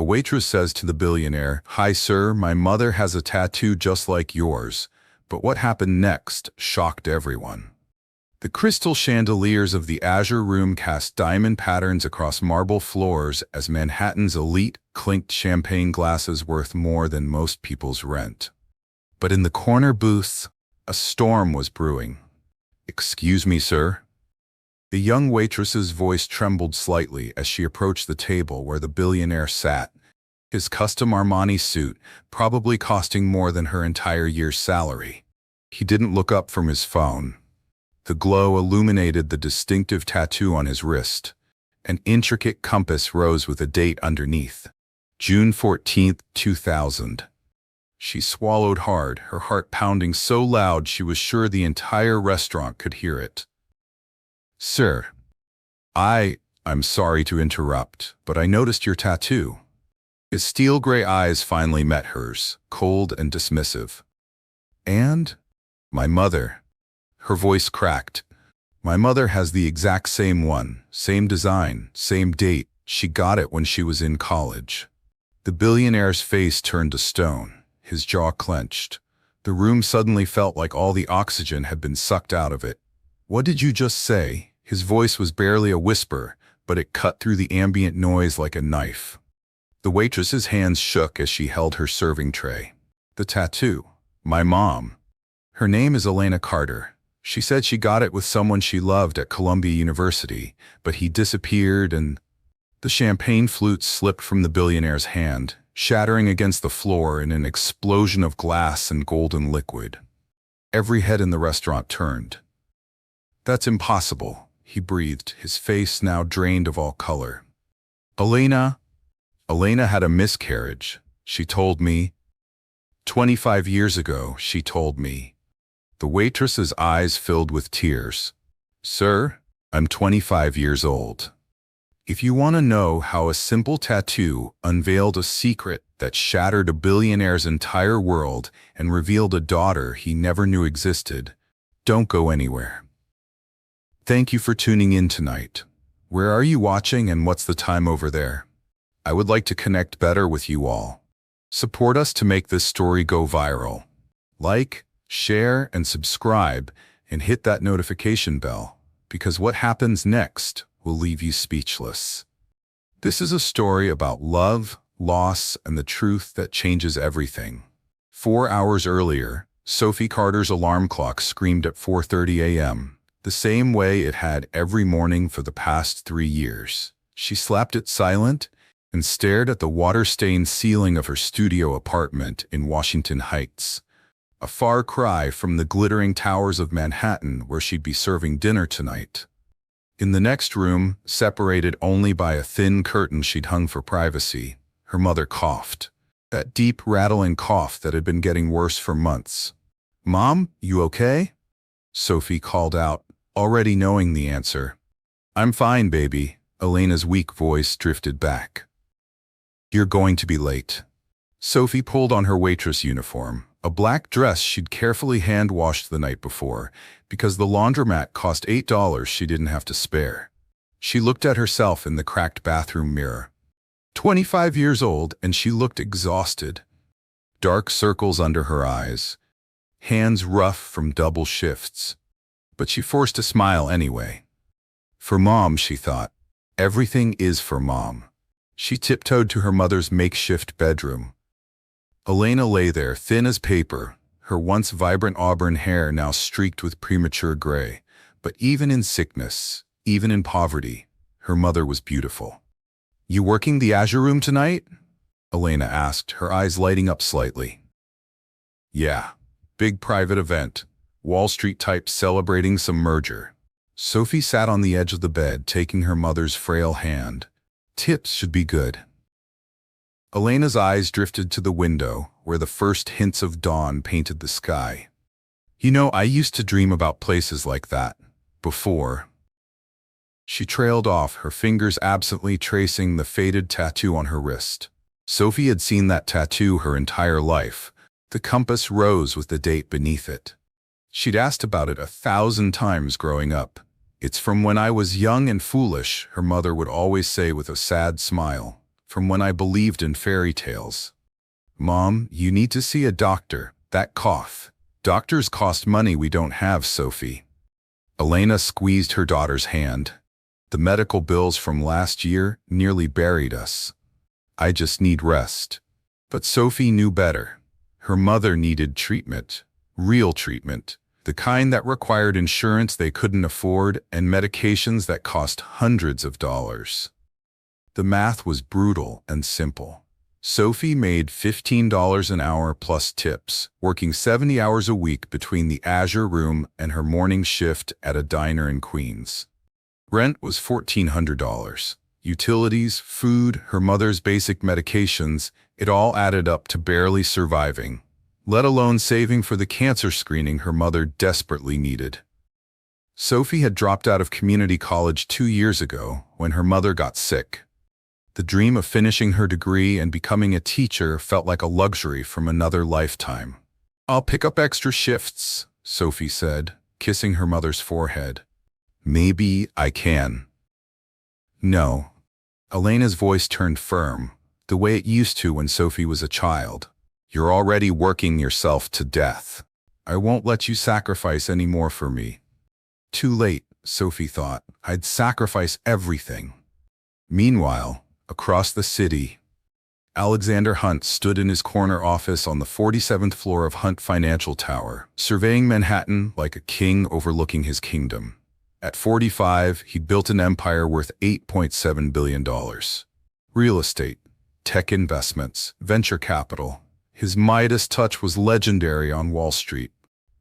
A waitress says to the billionaire, "Hi, sir, my mother has a tattoo just like yours." But what happened next shocked everyone. The crystal chandeliers of the Azure Room cast diamond patterns across marble floors as Manhattan's elite clinked champagne glasses worth more than most people's rent. But in the corner booths, a storm was brewing. "Excuse me, sir." The young waitress's voice trembled slightly as she approached the table where the billionaire sat, his custom Armani suit probably costing more than her entire year's salary. He didn't look up from his phone. The glow illuminated the distinctive tattoo on his wrist. An intricate compass rose with a date underneath. June 14th, 2000. She swallowed hard, her heart pounding so loud she was sure the entire restaurant could hear it. "Sir, I'm sorry to interrupt, but I noticed your tattoo." His steel gray eyes finally met hers, cold and dismissive. "And? My mother." Her voice cracked. "My mother has the exact same one, same design, same date. She got it when she was in college." The billionaire's face turned to stone, his jaw clenched. The room suddenly felt like all the oxygen had been sucked out of it. "What did you just say?" His voice was barely a whisper, but it cut through the ambient noise like a knife. The waitress's hands shook as she held her serving tray. "The tattoo. My mom. Her name is Elena Carter. She said she got it with someone she loved at Columbia University, but he disappeared and—" The champagne flute slipped from the billionaire's hand, shattering against the floor in an explosion of glass and golden liquid. Every head in the restaurant turned. "That's impossible," he breathed, his face now drained of all color. Elena had a miscarriage, she told me. 25 years ago, she told me." The waitress's eyes filled with tears. "Sir, I'm 25 years old. If you want to know how a simple tattoo unveiled a secret that shattered a billionaire's entire world and revealed a daughter he never knew existed, don't go anywhere." Thank you for tuning in tonight. Where are you watching and what's the time over there? I would like to connect better with you all. Support us to make this story go viral. Like, share, and subscribe, and hit that notification bell, because what happens next will leave you speechless. This is a story about love, loss, and the truth that changes everything. 4 hours earlier, Sophie Carter's alarm clock screamed at 4:30 a.m., the same way it had every morning for the past 3 years. She slapped it silent and stared at the water-stained ceiling of her studio apartment in Washington Heights, a far cry from the glittering towers of Manhattan where she'd be serving dinner tonight. In the next room, separated only by a thin curtain she'd hung for privacy, her mother coughed, that deep, rattling cough that had been getting worse for months. "Mom, you okay?" Sophie called out, already knowing the answer. "I'm fine, baby." Elena's weak voice drifted back. "You're going to be late." Sophie pulled on her waitress uniform, a black dress she'd carefully hand-washed the night before, because the laundromat cost $8 she didn't have to spare. She looked at herself in the cracked bathroom mirror. 25 years old, and she looked exhausted. Dark circles under her eyes, hands rough from double shifts. But she forced a smile anyway. For Mom, she thought. Everything is for Mom. She tiptoed to her mother's makeshift bedroom. Elena lay there, thin as paper, her once vibrant auburn hair now streaked with premature gray. But even in sickness, even in poverty, her mother was beautiful. "You working the Azure Room tonight?" Elena asked, her eyes lighting up slightly. "Yeah, big private event. Wall Street types celebrating some merger." Sophie sat on the edge of the bed, taking her mother's frail hand. "Tips should be good." Elena's eyes drifted to the window, where the first hints of dawn painted the sky. "You know, I used to dream about places like that. Before." She trailed off, her fingers absently tracing the faded tattoo on her wrist. Sophie had seen that tattoo her entire life. The compass rose with the date beneath it. She'd asked about it 1,000 times growing up. "It's from when I was young and foolish," her mother would always say with a sad smile. from when I believed in fairy tales. Mom, you need to see a doctor. That cough. Doctors cost money we don't have, Sophie. Elena squeezed her daughter's hand. The medical bills from last year nearly buried us. I just need rest. But Sophie knew better. Her mother needed treatment. Real treatment. The kind that required insurance they couldn't afford and medications that cost hundreds of dollars. The math was brutal and simple. Sophie made $15 an hour plus tips, working 70 hours a week between the Azure Room and her morning shift at a diner in Queens. Rent was $1,400. Utilities, food, her mother's basic medications, it all added up to barely surviving, let alone saving for the cancer screening her mother desperately needed. Sophie had dropped out of community college 2 years ago when her mother got sick. The dream of finishing her degree and becoming a teacher felt like a luxury from another lifetime. I'll pick up extra shifts, Sophie said, kissing her mother's forehead. Maybe I can. No. Elena's voice turned firm, the way it used to when Sophie was a child. You're already working yourself to death. I won't let you sacrifice any more for me. Too late, Sophie thought. I'd sacrifice everything. Meanwhile, across the city, Alexander Hunt stood in his corner office on the 47th floor of Hunt Financial Tower, surveying Manhattan like a king overlooking his kingdom. At 45, he'd built an empire worth $8.7 billion. Real estate, tech investments, venture capital. His Midas touch was legendary on Wall Street.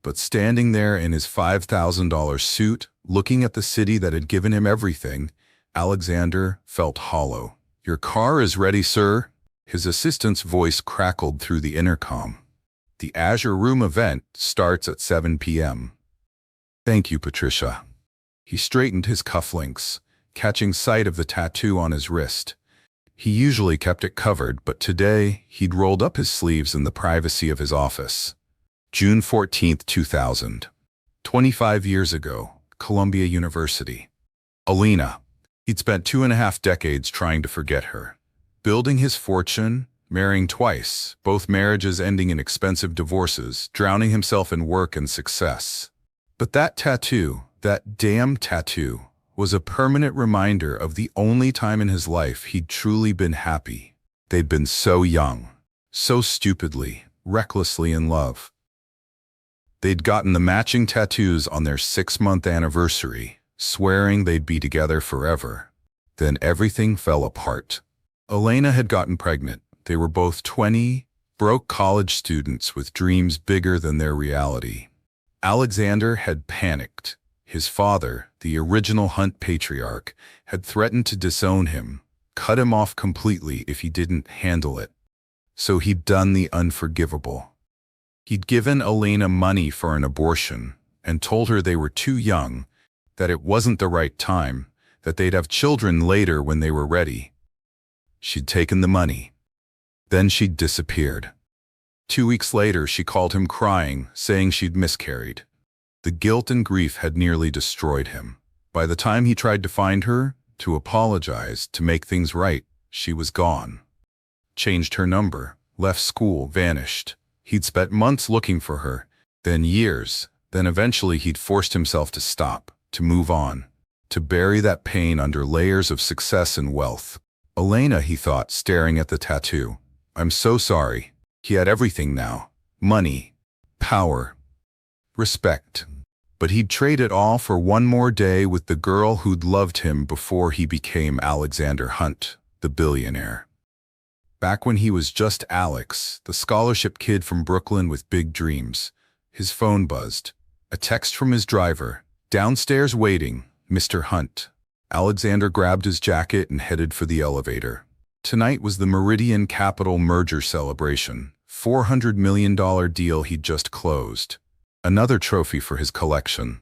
But standing there in his $5,000 suit, looking at the city that had given him everything, Alexander felt hollow. Your car is ready, sir. His assistant's voice crackled through the intercom. The Azure Room event starts at 7 p.m. Thank you, Patricia. He straightened his cufflinks, catching sight of the tattoo on his wrist. He usually kept it covered, but today he'd rolled up his sleeves in the privacy of his office. June 14, 2000. 25 years ago, Columbia University. Elena. He'd spent 2.5 decades trying to forget her. Building his fortune, marrying twice, both marriages ending in expensive divorces, drowning himself in work and success. But that tattoo, that damn tattoo, was a permanent reminder of the only time in his life he'd truly been happy. They'd been so young, so stupidly, recklessly in love. They'd gotten the matching tattoos on their 6-month anniversary, swearing they'd be together forever. Then everything fell apart. Elena had gotten pregnant. They were both 20, broke college students with dreams bigger than their reality. Alexander had panicked. His father, the original Hunt patriarch, had threatened to disown him, cut him off completely if he didn't handle it. So he'd done the unforgivable. He'd given Elena money for an abortion and told her they were too young, that it wasn't the right time, that they'd have children later when they were ready. She'd taken the money. Then she'd disappeared. 2 weeks later, she called him crying, saying she'd miscarried. The guilt and grief had nearly destroyed him. By the time he tried to find her, to apologize, to make things right, she was gone. Changed her number, left school, vanished. He'd spent months looking for her, then years, then eventually he'd forced himself to stop, to move on, to bury that pain under layers of success and wealth. Elena, he thought, staring at the tattoo. I'm so sorry. He had everything now. Money, power, respect. But he'd trade it all for one more day with the girl who'd loved him before he became Alexander Hunt, the billionaire. Back when he was just Alex, the scholarship kid from Brooklyn with big dreams, his phone buzzed. A text from his driver. Downstairs waiting, Mr. Hunt. Alexander grabbed his jacket and headed for the elevator. Tonight was the Meridian Capital merger celebration, $400 million deal he'd just closed. Another trophy for his collection.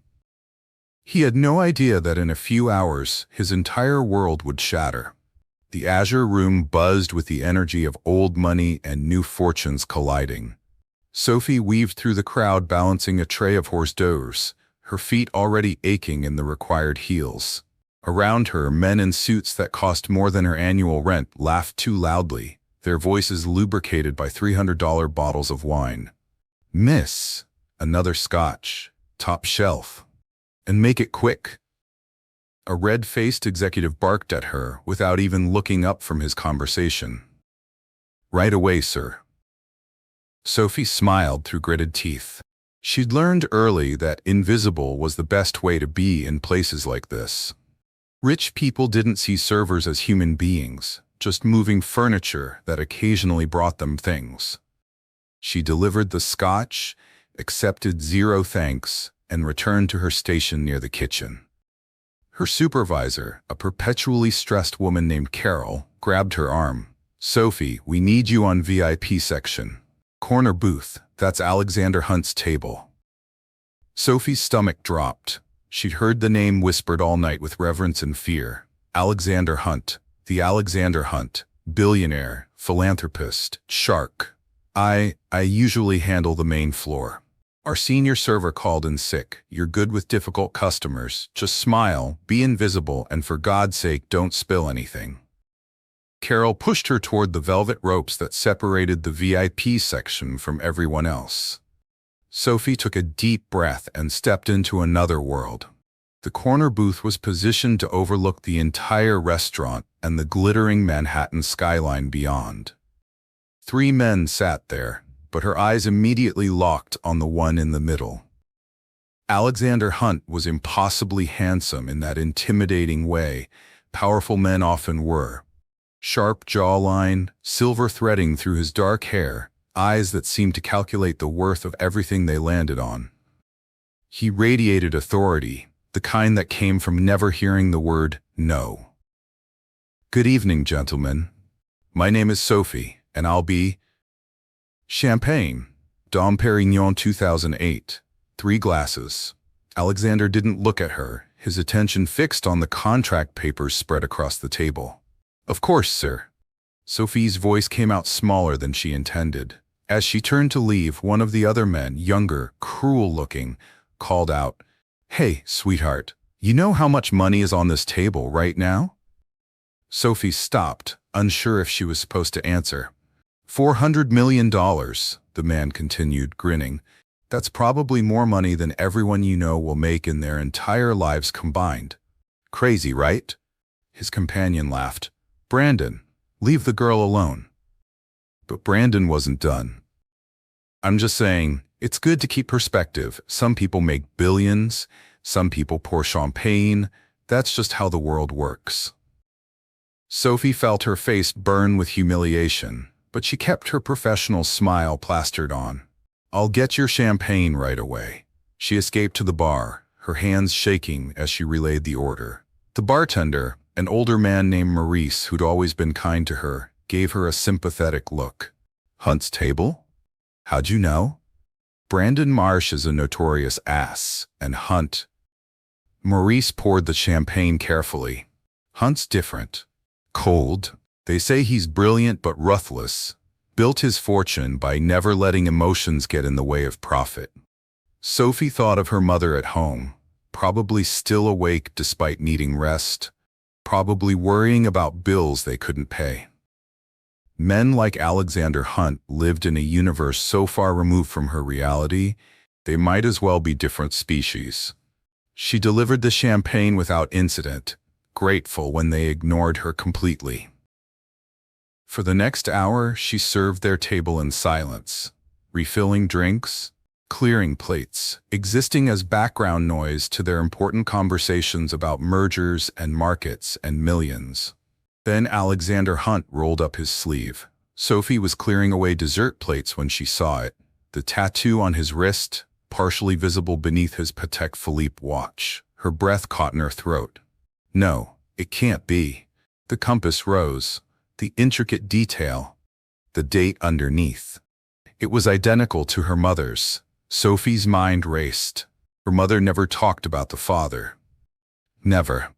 He had no idea that in a few hours, his entire world would shatter. The Azure Room buzzed with the energy of old money and new fortunes colliding. Sophie weaved through the crowd balancing a tray of hors d'oeuvres, her feet already aching in the required heels. Around her, men in suits that cost more than her annual rent laughed too loudly, their voices lubricated by $300 bottles of wine. "Miss, another scotch, top shelf. And make it quick." A red-faced executive barked at her without even looking up from his conversation. "Right away, sir." Sophie smiled through gritted teeth. She'd learned early that invisible was the best way to be in places like this. Rich people didn't see servers as human beings, just moving furniture that occasionally brought them things. She delivered the scotch, accepted zero thanks, and returned to her station near the kitchen. Her supervisor, a perpetually stressed woman named Carol, grabbed her arm. "Sophie, we need you on VIP section. Corner booth, that's Alexander Hunt's table." Sophie's stomach dropped. She'd heard the name whispered all night with reverence and fear. Alexander Hunt, the Alexander Hunt, billionaire, philanthropist, shark. I usually handle the main floor. Our senior server called in sick. You're good with difficult customers. Just smile, be invisible, and for God's sake, don't spill anything. Carol pushed her toward the velvet ropes that separated the VIP section from everyone else. Sophie took a deep breath and stepped into another world. The corner booth was positioned to overlook the entire restaurant and the glittering Manhattan skyline beyond. 3 men sat there, but her eyes immediately locked on the one in the middle. Alexander Hunt was impossibly handsome in that intimidating way powerful men often were. Sharp jawline, silver threading through his dark hair, eyes that seemed to calculate the worth of everything they landed on. He radiated authority, the kind that came from never hearing the word no. "Good evening, gentlemen. My name is Sophie, and I'll be..." "Champagne, Dom Perignon 2008, 3 glasses." Alexander didn't look at her, his attention fixed on the contract papers spread across the table. "Of course, sir." Sophie's voice came out smaller than she intended. As she turned to leave, one of the other men, younger, cruel-looking, called out, "Hey, sweetheart, you know how much money is on this table right now?" Sophie stopped, unsure if she was supposed to answer. $400 million, the man continued, grinning. "That's probably more money than everyone you know will make in their entire lives combined. Crazy, right?" His companion laughed. "Brandon, leave the girl alone." But Brandon wasn't done. "I'm just saying, it's good to keep perspective. Some people make billions, some people pour champagne. That's just how the world works." Sophie felt her face burn with humiliation, but she kept her professional smile plastered on. "I'll get your champagne right away." She escaped to the bar, her hands shaking as she relayed the order. The bartender, an older man named Maurice who'd always been kind to her, gave her a sympathetic look. "Hunt's table? How'd you know?" "Brandon Marsh is a notorious ass, and Hunt..." Maurice poured the champagne carefully. "Hunt's different. Cold. They say he's brilliant but ruthless. Built his fortune by never letting emotions get in the way of profit." Sophie thought of her mother at home, probably still awake despite needing rest, probably worrying about bills they couldn't pay. Men like Alexander Hunt lived in a universe so far removed from her reality, they might as well be different species. She delivered the champagne without incident, grateful when they ignored her completely. For the next hour, she served their table in silence, refilling drinks, clearing plates, existing as background noise to their important conversations about mergers and markets and millions. Then Alexander Hunt rolled up his sleeve. Sophie was clearing away dessert plates when she saw it, the tattoo on his wrist, partially visible beneath his Patek Philippe watch. Her breath caught in her throat. No, it can't be. The compass rose, the intricate detail, the date underneath. It was identical to her mother's. Sophie's mind raced. Her mother never talked about the father. Never.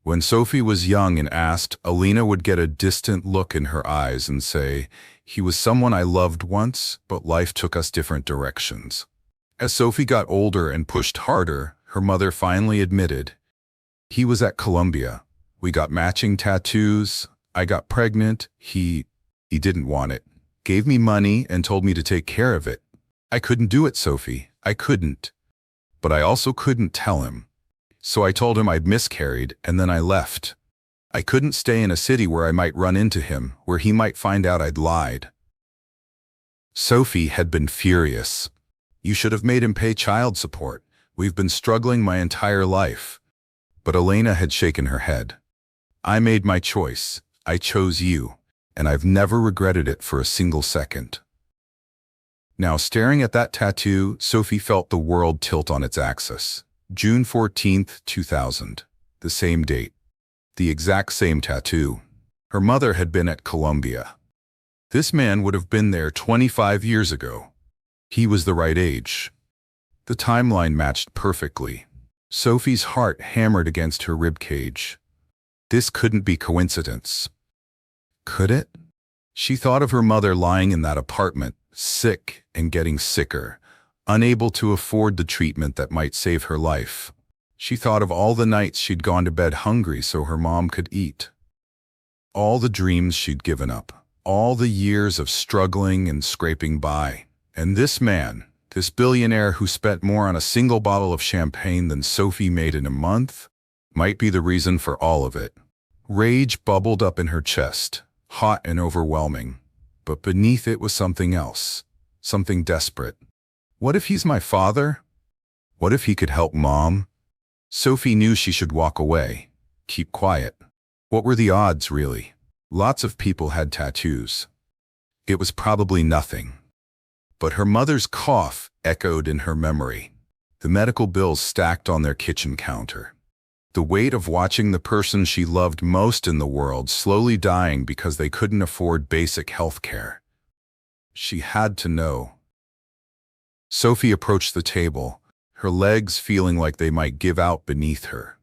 When Sophie was young and asked, Alina would get a distant look in her eyes and say, "He was someone I loved once, but life took us different directions." As Sophie got older and pushed harder, her mother finally admitted, He was at Columbia. We got matching tattoos. I got pregnant. He didn't want it. Gave me money and told me to take care of it. I couldn't do it, Sophie. I couldn't. But I also couldn't tell him. So I told him I'd miscarried, and then I left. I couldn't stay in a city where I might run into him, where he might find out I'd lied. Sophie had been furious. You should have made him pay child support. We've been struggling my entire life. But Elena had shaken her head. I made my choice. I chose you, and I've never regretted it for a single second. Now, staring at that tattoo, Sophie felt the world tilt on its axis. June 14th, 2000. The same date. The exact same tattoo. Her mother had been at Columbia. This man would have been there 25 years ago. He was the right age. The timeline matched perfectly. Sophie's heart hammered against her ribcage. This couldn't be coincidence. Could it? She thought of her mother lying in that apartment, sick and getting sicker, unable to afford the treatment that might save her life. She thought of all the nights she'd gone to bed hungry so her mom could eat. All the dreams she'd given up. All the years of struggling and scraping by. And this man, this billionaire who spent more on a single bottle of champagne than Sophie made in a month, might be the reason for all of it. Rage bubbled up in her chest, hot and overwhelming. But beneath it was something else, something desperate. What if he's my father? What if he could help Mom? Sophie knew she should walk away, keep quiet. What were the odds, really? Lots of people had tattoos. It was probably nothing. But her mother's cough echoed in her memory. The medical bills stacked on their kitchen counter. The weight of watching the person she loved most in the world slowly dying because they couldn't afford basic health care. She had to know. Sophie approached the table, her legs feeling like they might give out beneath her.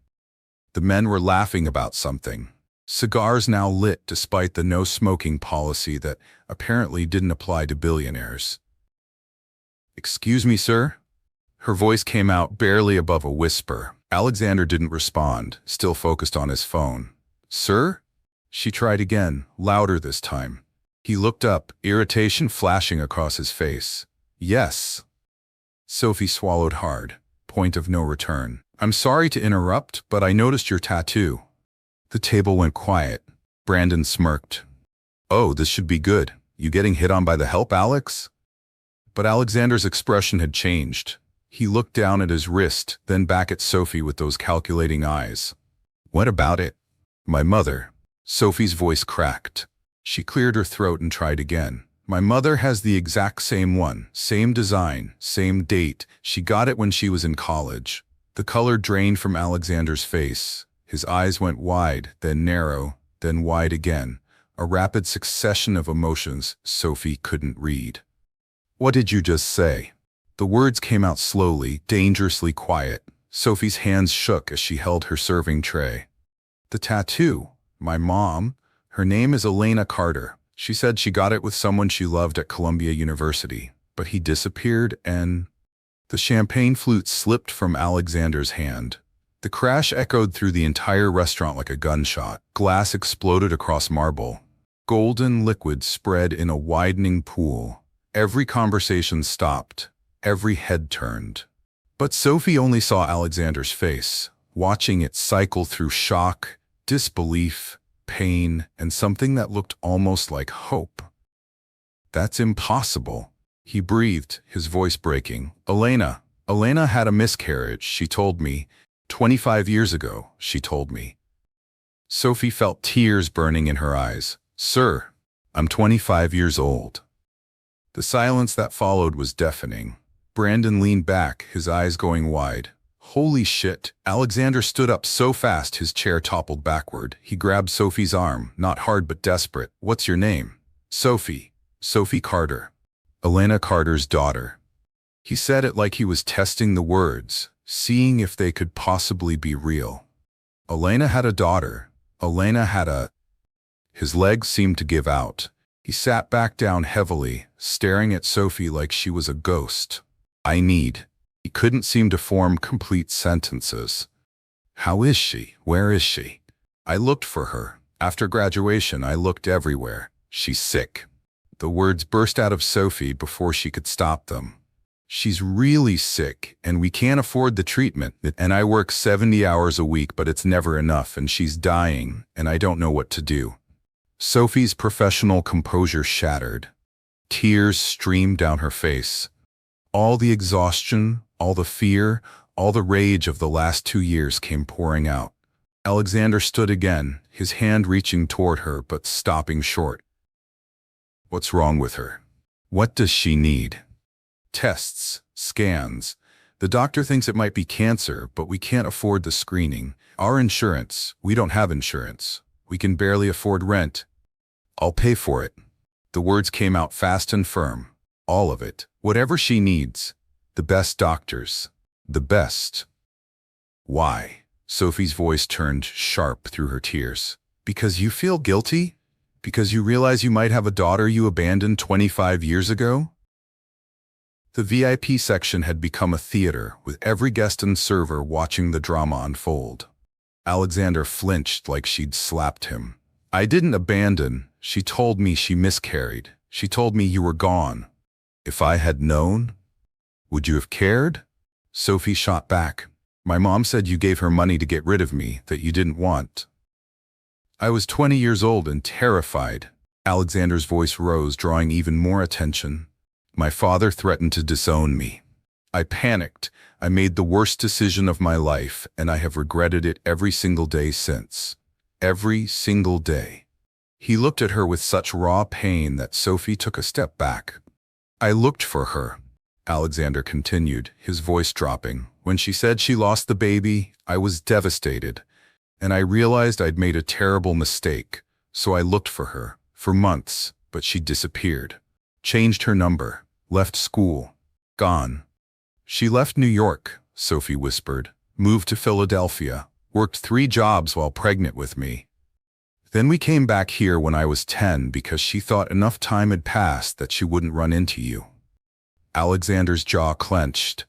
The men were laughing about something. Cigars now lit despite the no-smoking policy that apparently didn't apply to billionaires. "Excuse me, sir?" Her voice came out barely above a whisper. Alexander didn't respond, still focused on his phone. "Sir?" She tried again, louder this time. He looked up, irritation flashing across his face. "Yes." Sophie swallowed hard. Point of no return. "I'm sorry to interrupt, but I noticed your tattoo." The table went quiet. Brandon smirked. "Oh, this should be good. You getting hit on by the help, Alex?" But Alexander's expression had changed. He looked down at his wrist, then back at Sophie with those calculating eyes. "What about it?" "My mother." Sophie's voice cracked. She cleared her throat and tried again. "My mother has the exact same one, same design, same date. She got it when she was in college." The color drained from Alexander's face. His eyes went wide, then narrow, then wide again. A rapid succession of emotions Sophie couldn't read. "What did you just say?" The words came out slowly, dangerously quiet. Sophie's hands shook as she held her serving tray. "The tattoo. My mom. Her name is Elena Carter. She said she got it with someone she loved at Columbia University. But he disappeared and—" The champagne flute slipped from Alexander's hand. The crash echoed through the entire restaurant like a gunshot. Glass exploded across marble. Golden liquid spread in a widening pool. Every conversation stopped. Every head turned. But Sophie only saw Alexander's face, watching it cycle through shock, disbelief, pain, and something that looked almost like hope. "That's impossible," he breathed, his voice breaking. Elena had a miscarriage, she told me. 25 years ago, she told me." Sophie felt tears burning in her eyes. "Sir, I'm 25 years old." The silence that followed was deafening. Brandon leaned back, his eyes going wide. "Holy shit." Alexander stood up so fast his chair toppled backward. He grabbed Sophie's arm, not hard but desperate. "What's your name?" "Sophie. Sophie Carter. Elena Carter's daughter." He said it like he was testing the words, seeing if they could possibly be real. Elena had a daughter. Elena had a... His legs seemed to give out. He sat back down heavily, staring at Sophie like she was a ghost. "I need..." He couldn't seem to form complete sentences. How is she? Where is she? I looked for her. After graduation, I looked everywhere. She's sick. The words burst out of Sophie before she could stop them. She's really sick, and we can't afford the treatment. And I work 70 hours a week, but it's never enough, and she's dying, and I don't know what to do. Sophie's professional composure shattered. Tears streamed down her face. All the exhaustion, all the fear, all the rage of the last 2 years came pouring out. Alexander stood again, his hand reaching toward her but stopping short. What's wrong with her? What does she need? Tests, scans. The doctor thinks it might be cancer, but we can't afford the screening. Our insurance, we don't have insurance. We can barely afford rent. I'll pay for it. The words came out fast and firm. All of it. Whatever she needs. The best doctors. The best. Why? Sophie's voice turned sharp through her tears. Because you feel guilty? Because you realize you might have a daughter you abandoned 25 years ago? The VIP section had become a theater, with every guest and server watching the drama unfold. Alexander flinched like she'd slapped him. I didn't abandon. She told me she miscarried. She told me you were gone. If I had known, would you have cared? Sophie shot back. My mom said you gave her money to get rid of me, that you didn't want. I was 20 years old and terrified. Alexander's voice rose, drawing even more attention. My father threatened to disown me. I panicked. I made the worst decision of my life, and I have regretted it every single day since. Every single day. He looked at her with such raw pain that Sophie took a step back. I looked for her, Alexander continued, his voice dropping. When she said she lost the baby, I was devastated, and I realized I'd made a terrible mistake, so I looked for her, for months, but she disappeared. Changed her number, left school, gone. She left New York, Sophie whispered, moved to Philadelphia, worked 3 jobs while pregnant with me. Then we came back here when I was 10 because she thought enough time had passed that she wouldn't run into you. Alexander's jaw clenched.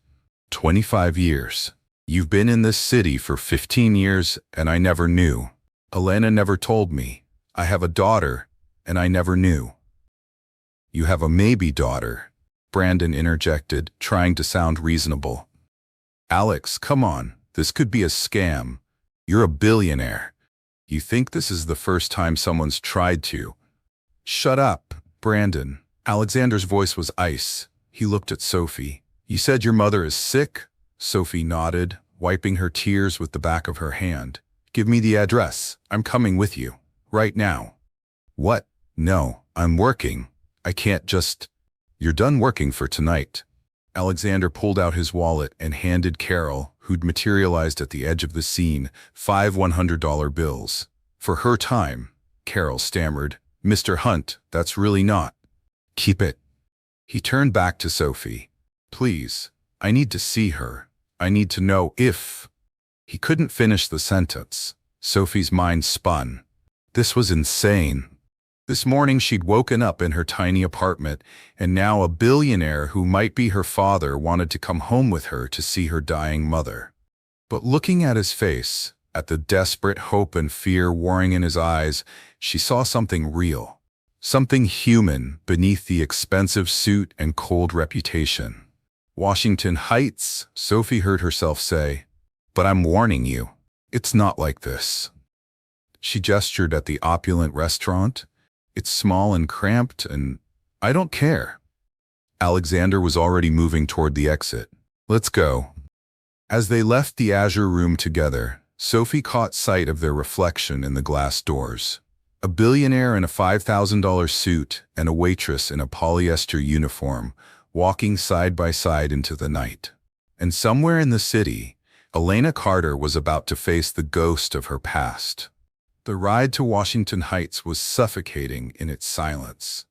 25 years. You've been in this city for 15 years and I never knew. Elena never told me. I have a daughter and I never knew. You have a maybe daughter, Brandon interjected, trying to sound reasonable. Alex, come on, this could be a scam. You're a billionaire. You think this is the first time someone's tried to? Shut up, Brandon. Alexander's voice was ice. He looked at Sophie. You said your mother is sick? Sophie nodded, wiping her tears with the back of her hand. Give me the address. I'm coming with you. Right now. What? No, I'm working. I can't just... You're done working for tonight. Alexander pulled out his wallet and handed Carol, who'd materialized at the edge of the scene, 5 $100 bills. For her time, Carol stammered. Mr. Hunt, that's really not. Keep it. He turned back to Sophie. Please, I need to see her. I need to know if... He couldn't finish the sentence. Sophie's mind spun. This was insane. This morning she'd woken up in her tiny apartment, and now a billionaire who might be her father wanted to come home with her to see her dying mother. But looking at his face, at the desperate hope and fear warring in his eyes, she saw something real. Something human beneath the expensive suit and cold reputation. Washington Heights, Sophie heard herself say, but I'm warning you, it's not like this. She gestured at the opulent restaurant. It's small and cramped, and I don't care. Alexander was already moving toward the exit. Let's go. As they left the Azure room together, Sophie caught sight of their reflection in the glass doors. A billionaire in a $5,000 suit and a waitress in a polyester uniform, walking side by side into the night. And somewhere in the city, Elena Carter was about to face the ghost of her past. The ride to Washington Heights was suffocating in its silence.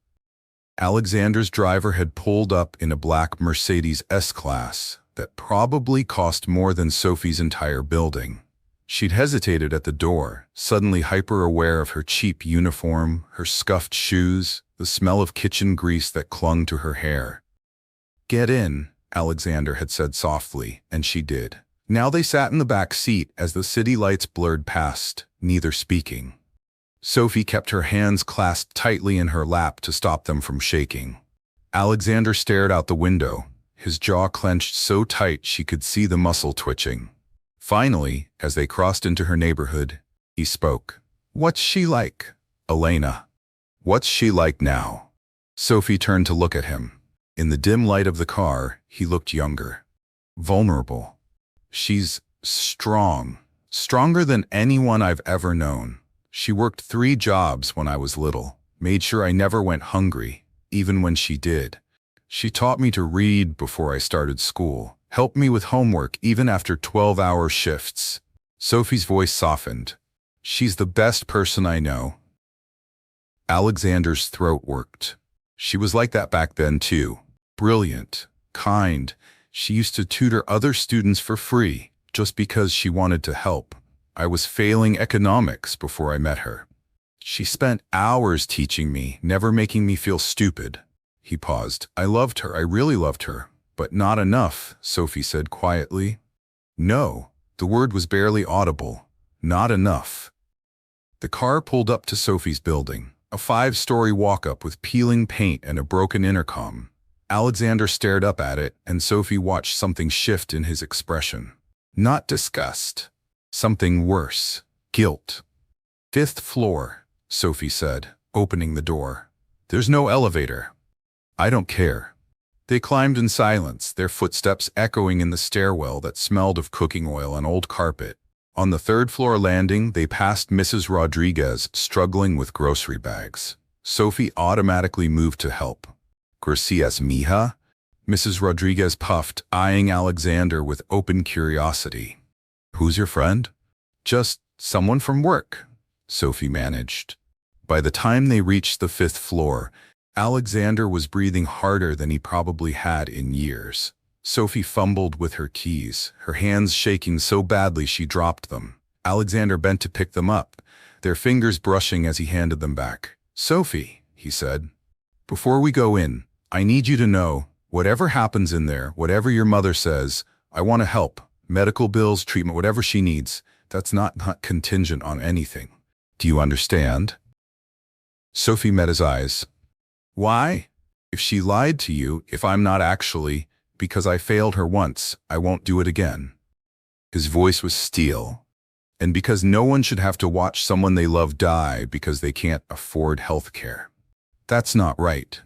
Alexander's driver had pulled up in a black Mercedes S-Class that probably cost more than Sophie's entire building. She'd hesitated at the door, suddenly hyper-aware of her cheap uniform, her scuffed shoes, the smell of kitchen grease that clung to her hair. Get in, Alexander had said softly, and she did. Now they sat in the back seat as the city lights blurred past, neither speaking. Sophie kept her hands clasped tightly in her lap to stop them from shaking. Alexander stared out the window, his jaw clenched so tight she could see the muscle twitching. Finally, as they crossed into her neighborhood, he spoke. "What's she like, Elena? What's she like now?" Sophie turned to look at him. In the dim light of the car, he looked younger. Vulnerable. "She's strong. Stronger than anyone I've ever known. She worked 3 jobs when I was little, made sure I never went hungry, even when she did. She taught me to read before I started school, helped me with homework even after 12-hour shifts." Sophie's voice softened. "She's the best person I know." Alexander's throat worked. "She was like that back then too. Brilliant, kind. She used to tutor other students for free, just because she wanted to help. I was failing economics before I met her. She spent hours teaching me, never making me feel stupid." He paused. "I loved her, I really loved her. But not enough," Sophie said quietly. No, the word was barely audible. Not enough. The car pulled up to Sophie's building, a 5-story walk-up with peeling paint and a broken intercom. Alexander stared up at it, and Sophie watched something shift in his expression. Not disgust. Something worse. Guilt. "5th floor," Sophie said, opening the door. "There's no elevator." "I don't care." They climbed in silence, their footsteps echoing in the stairwell that smelled of cooking oil and old carpet. On the 3rd-floor landing, they passed Mrs. Rodriguez struggling with grocery bags. Sophie automatically moved to help. "Gracias, mija?" Mrs. Rodriguez puffed, eyeing Alexander with open curiosity. "Who's your friend?" "Just someone from work," Sophie managed. By the time they reached the 5th floor, Alexander was breathing harder than he probably had in years. Sophie fumbled with her keys, her hands shaking so badly she dropped them. Alexander bent to pick them up, their fingers brushing as he handed them back. "Sophie," he said, "before we go in, I need you to know, whatever happens in there, whatever your mother says, I want to help. Medical bills, treatment, whatever she needs, that's not contingent on anything. Do you understand?" Sophie met his eyes. "Why? If she lied to you, if I'm not actually, because I failed her once, I won't do it again." His voice was steel. "And because no one should have to watch someone they love die because they can't afford health care. That's not right."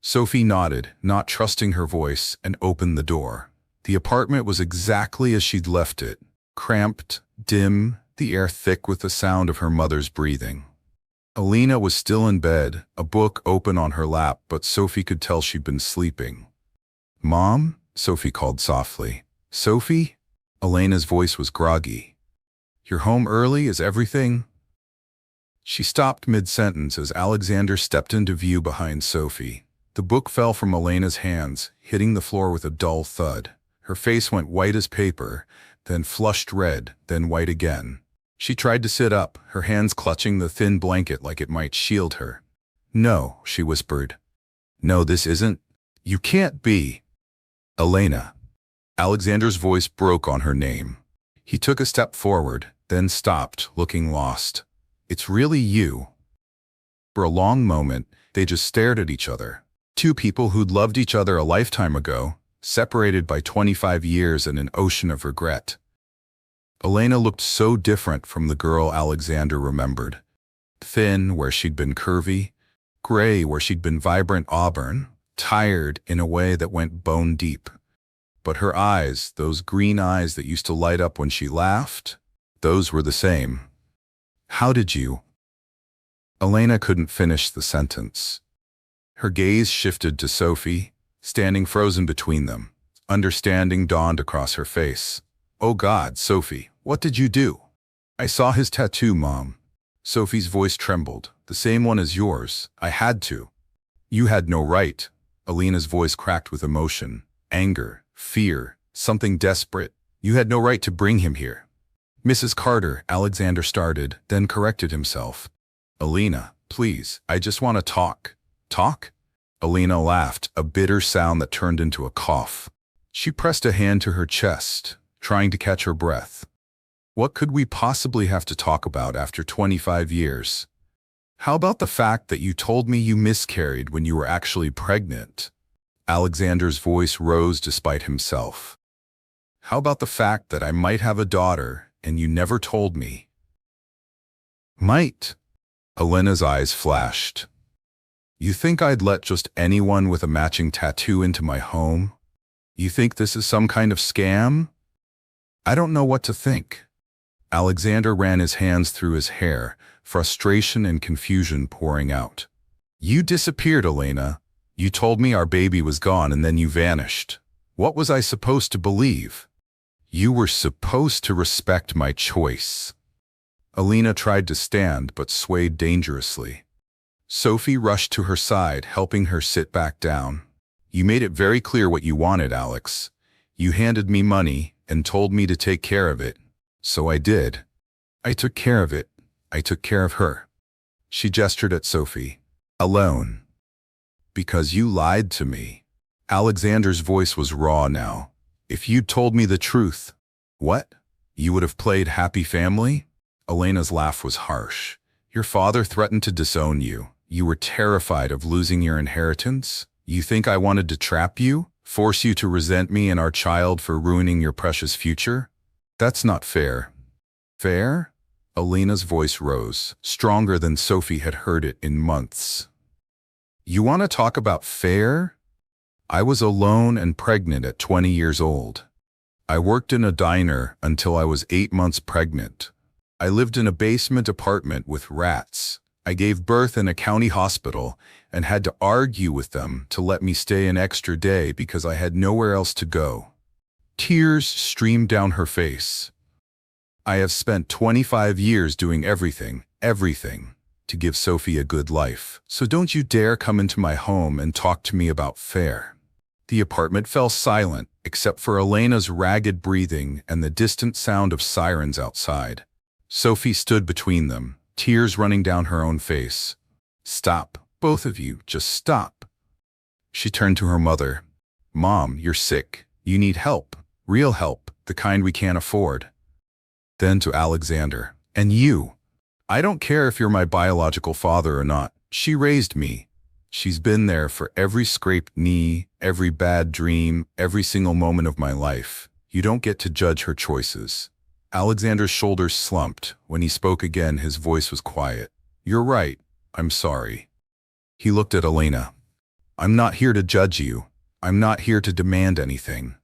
Sophie nodded, not trusting her voice, and opened the door. The apartment was exactly as she'd left it, cramped, dim, the air thick with the sound of her mother's breathing. Elena was still in bed, a book open on her lap, but Sophie could tell she'd been sleeping. "Mom?" Sophie called softly. "Sophie?" Elena's voice was groggy. "You're home early, is everything?" She stopped mid-sentence as Alexander stepped into view behind Sophie. The book fell from Elena's hands, hitting the floor with a dull thud. Her face went white as paper, then flushed red, then white again. She tried to sit up, her hands clutching the thin blanket like it might shield her. "No," she whispered. "No, this isn't. You can't be." "Elena." Alexander's voice broke on her name. He took a step forward, then stopped, looking lost. "It's really you." For a long moment, they just stared at each other. Two people who'd loved each other a lifetime ago, separated by 25 years and an ocean of regret. Elena looked so different from the girl Alexander remembered. Thin where she'd been curvy, gray where she'd been vibrant auburn, tired in a way that went bone deep. But her eyes, those green eyes that used to light up when she laughed, those were the same. "How did you?" Elena couldn't finish the sentence. Her gaze shifted to Sophie, standing frozen between them. Understanding dawned across her face. "Oh God, Sophie, what did you do?" "I saw his tattoo, Mom." Sophie's voice trembled. "The same one as yours. I had to." "You had no right." Elena's voice cracked with emotion, anger, fear, something desperate. "You had no right to bring him here." "Mrs. Carter," Alexander started, then corrected himself. "Elena, please, I just want to talk." "Talk?" Elena laughed, a bitter sound that turned into a cough. She pressed a hand to her chest. trying to catch her breath. What could we possibly have to talk about after 25 years? How about the fact that you told me you miscarried when you were actually pregnant? Alexander's voice rose despite himself. How about the fact that I might have a daughter and you never told me? Might? Elena's eyes flashed. You think I'd let just anyone with a matching tattoo into my home? You think this is some kind of scam? I don't know what to think. Alexander ran his hands through his hair, frustration and confusion pouring out. You disappeared, Elena. You told me our baby was gone and then you vanished. What was I supposed to believe? You were supposed to respect my choice. Elena tried to stand but swayed dangerously. Sophie rushed to her side, helping her sit back down. You made it very clear what you wanted, Alex. You handed me money and told me to take care of it. So I did. I took care of it. I took care of her. She gestured at Sophie. Alone. Because you lied to me. Alexander's voice was raw now. If you'd told me the truth. What? You would have played happy family? Elena's laugh was harsh. Your father threatened to disown you. You were terrified of losing your inheritance? You think I wanted to trap you? Force you to resent me and our child for ruining your precious future? That's not fair. Fair? Elena's voice rose, stronger than Sophie had heard it in months. You want to talk about fair? I was alone and pregnant at 20 years old. I worked in a diner until I was 8 months pregnant. I lived in a basement apartment with rats. I gave birth in a county hospital and had to argue with them to let me stay an extra day because I had nowhere else to go. Tears streamed down her face. I have spent 25 years doing everything, to give Sophie a good life. So don't you dare come into my home and talk to me about fair. The apartment fell silent, except for Elena's ragged breathing and the distant sound of sirens outside. Sophie stood between them, tears running down her own face. Stop, both of you, just stop. She turned to her mother. Mom, you're sick. You need help. Real help, the kind we can't afford. Then to Alexander. And you. I don't care if you're my biological father or not. She raised me. She's been there for every scraped knee, every bad dream, every single moment of my life. You don't get to judge her choices. Alexander's shoulders slumped. When he spoke again, his voice was quiet. You're right. I'm sorry. He looked at Elena. I'm not here to judge you. I'm not here to demand anything.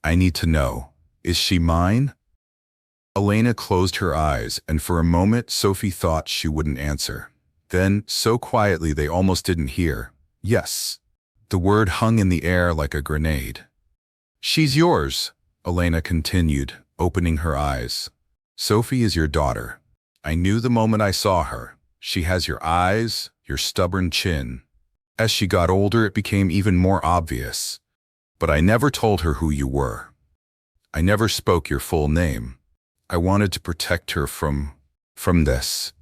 I need to know. Is she mine? Elena closed her eyes, and for a moment Sophie thought she wouldn't answer. Then, so quietly they almost didn't hear, yes. The word hung in the air like a grenade. She's yours, Elena continued, opening her eyes. Sophie is your daughter. I knew the moment I saw her. She has your eyes, your stubborn chin. As she got older, it became even more obvious. But I never told her who you were. I never spoke your full name. I wanted to protect her from this.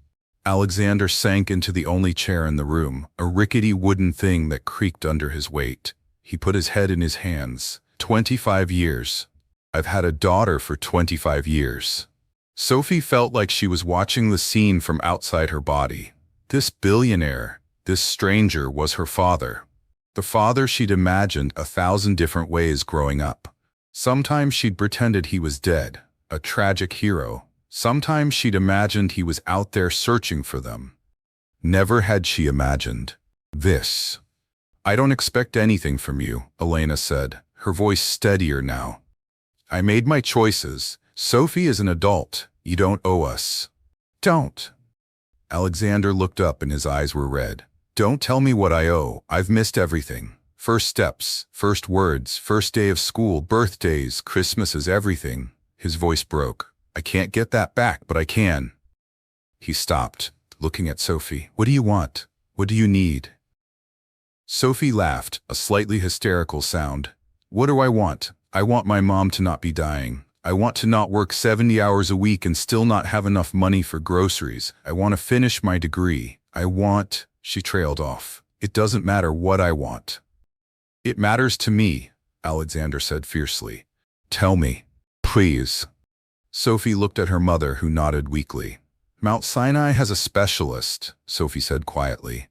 Alexander sank into the only chair in the room, a rickety wooden thing that creaked under his weight. He put his head in his hands. 25 years. I've had a daughter for 25 years. Sophie felt like she was watching the scene from outside her body. This billionaire, this stranger was her father. The father she'd imagined 1,000 different ways growing up. Sometimes she'd pretended he was dead, a tragic hero. Sometimes she'd imagined he was out there searching for them. Never had she imagined this. I don't expect anything from you, Elena said, her voice steadier now. I made my choices. Sophie is an adult. You don't owe us. Don't. Alexander looked up and his eyes were red. Don't tell me what I owe. I've missed everything. First steps, first words, first day of school, birthdays, Christmases, everything. His voice broke. I can't get that back, but I can. He stopped, looking at Sophie. What do you want? What do you need? Sophie laughed, a slightly hysterical sound. What do I want? I want my mom to not be dying. I want to not work 70 hours a week and still not have enough money for groceries. I want to finish my degree. She trailed off. It doesn't matter what I want. It matters to me, Alexander said fiercely. Tell me. Please. Sophie looked at her mother, who nodded weakly. Mount Sinai has a specialist, Sophie said quietly.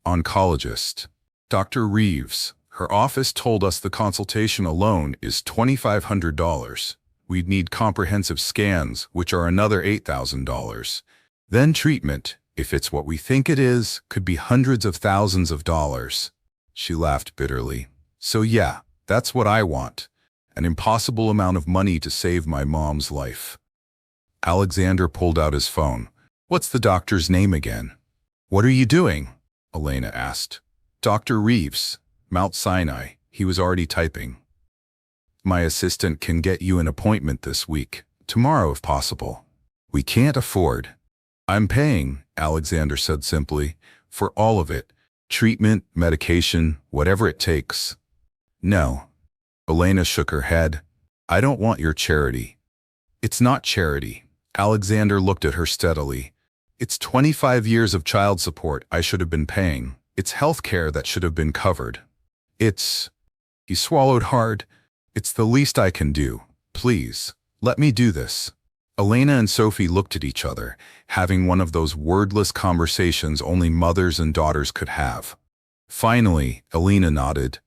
Oncologist. Dr. Reeves. Her office told us the consultation alone is $2,500. We'd need comprehensive scans, which are another $8,000. Then treatment, if it's what we think it is, could be hundreds of thousands of dollars. She laughed bitterly. So yeah, that's what I want. An impossible amount of money to save my mom's life. Alexander pulled out his phone. What's the doctor's name again? What are you doing? Elena asked. Dr. Reeves, Mount Sinai. He was already typing. My assistant can get you an appointment this week. Tomorrow if possible. We can't afford. I'm paying, Alexander said simply, for all of it. Treatment, medication, whatever it takes. No. Elena shook her head. I don't want your charity. It's not charity. Alexander looked at her steadily. It's 25 years of child support I should have been paying. It's health care that should have been covered. He swallowed hard. It's the least I can do. Please, let me do this. Elena and Sophie looked at each other, having one of those wordless conversations only mothers and daughters could have. Finally, Elena nodded.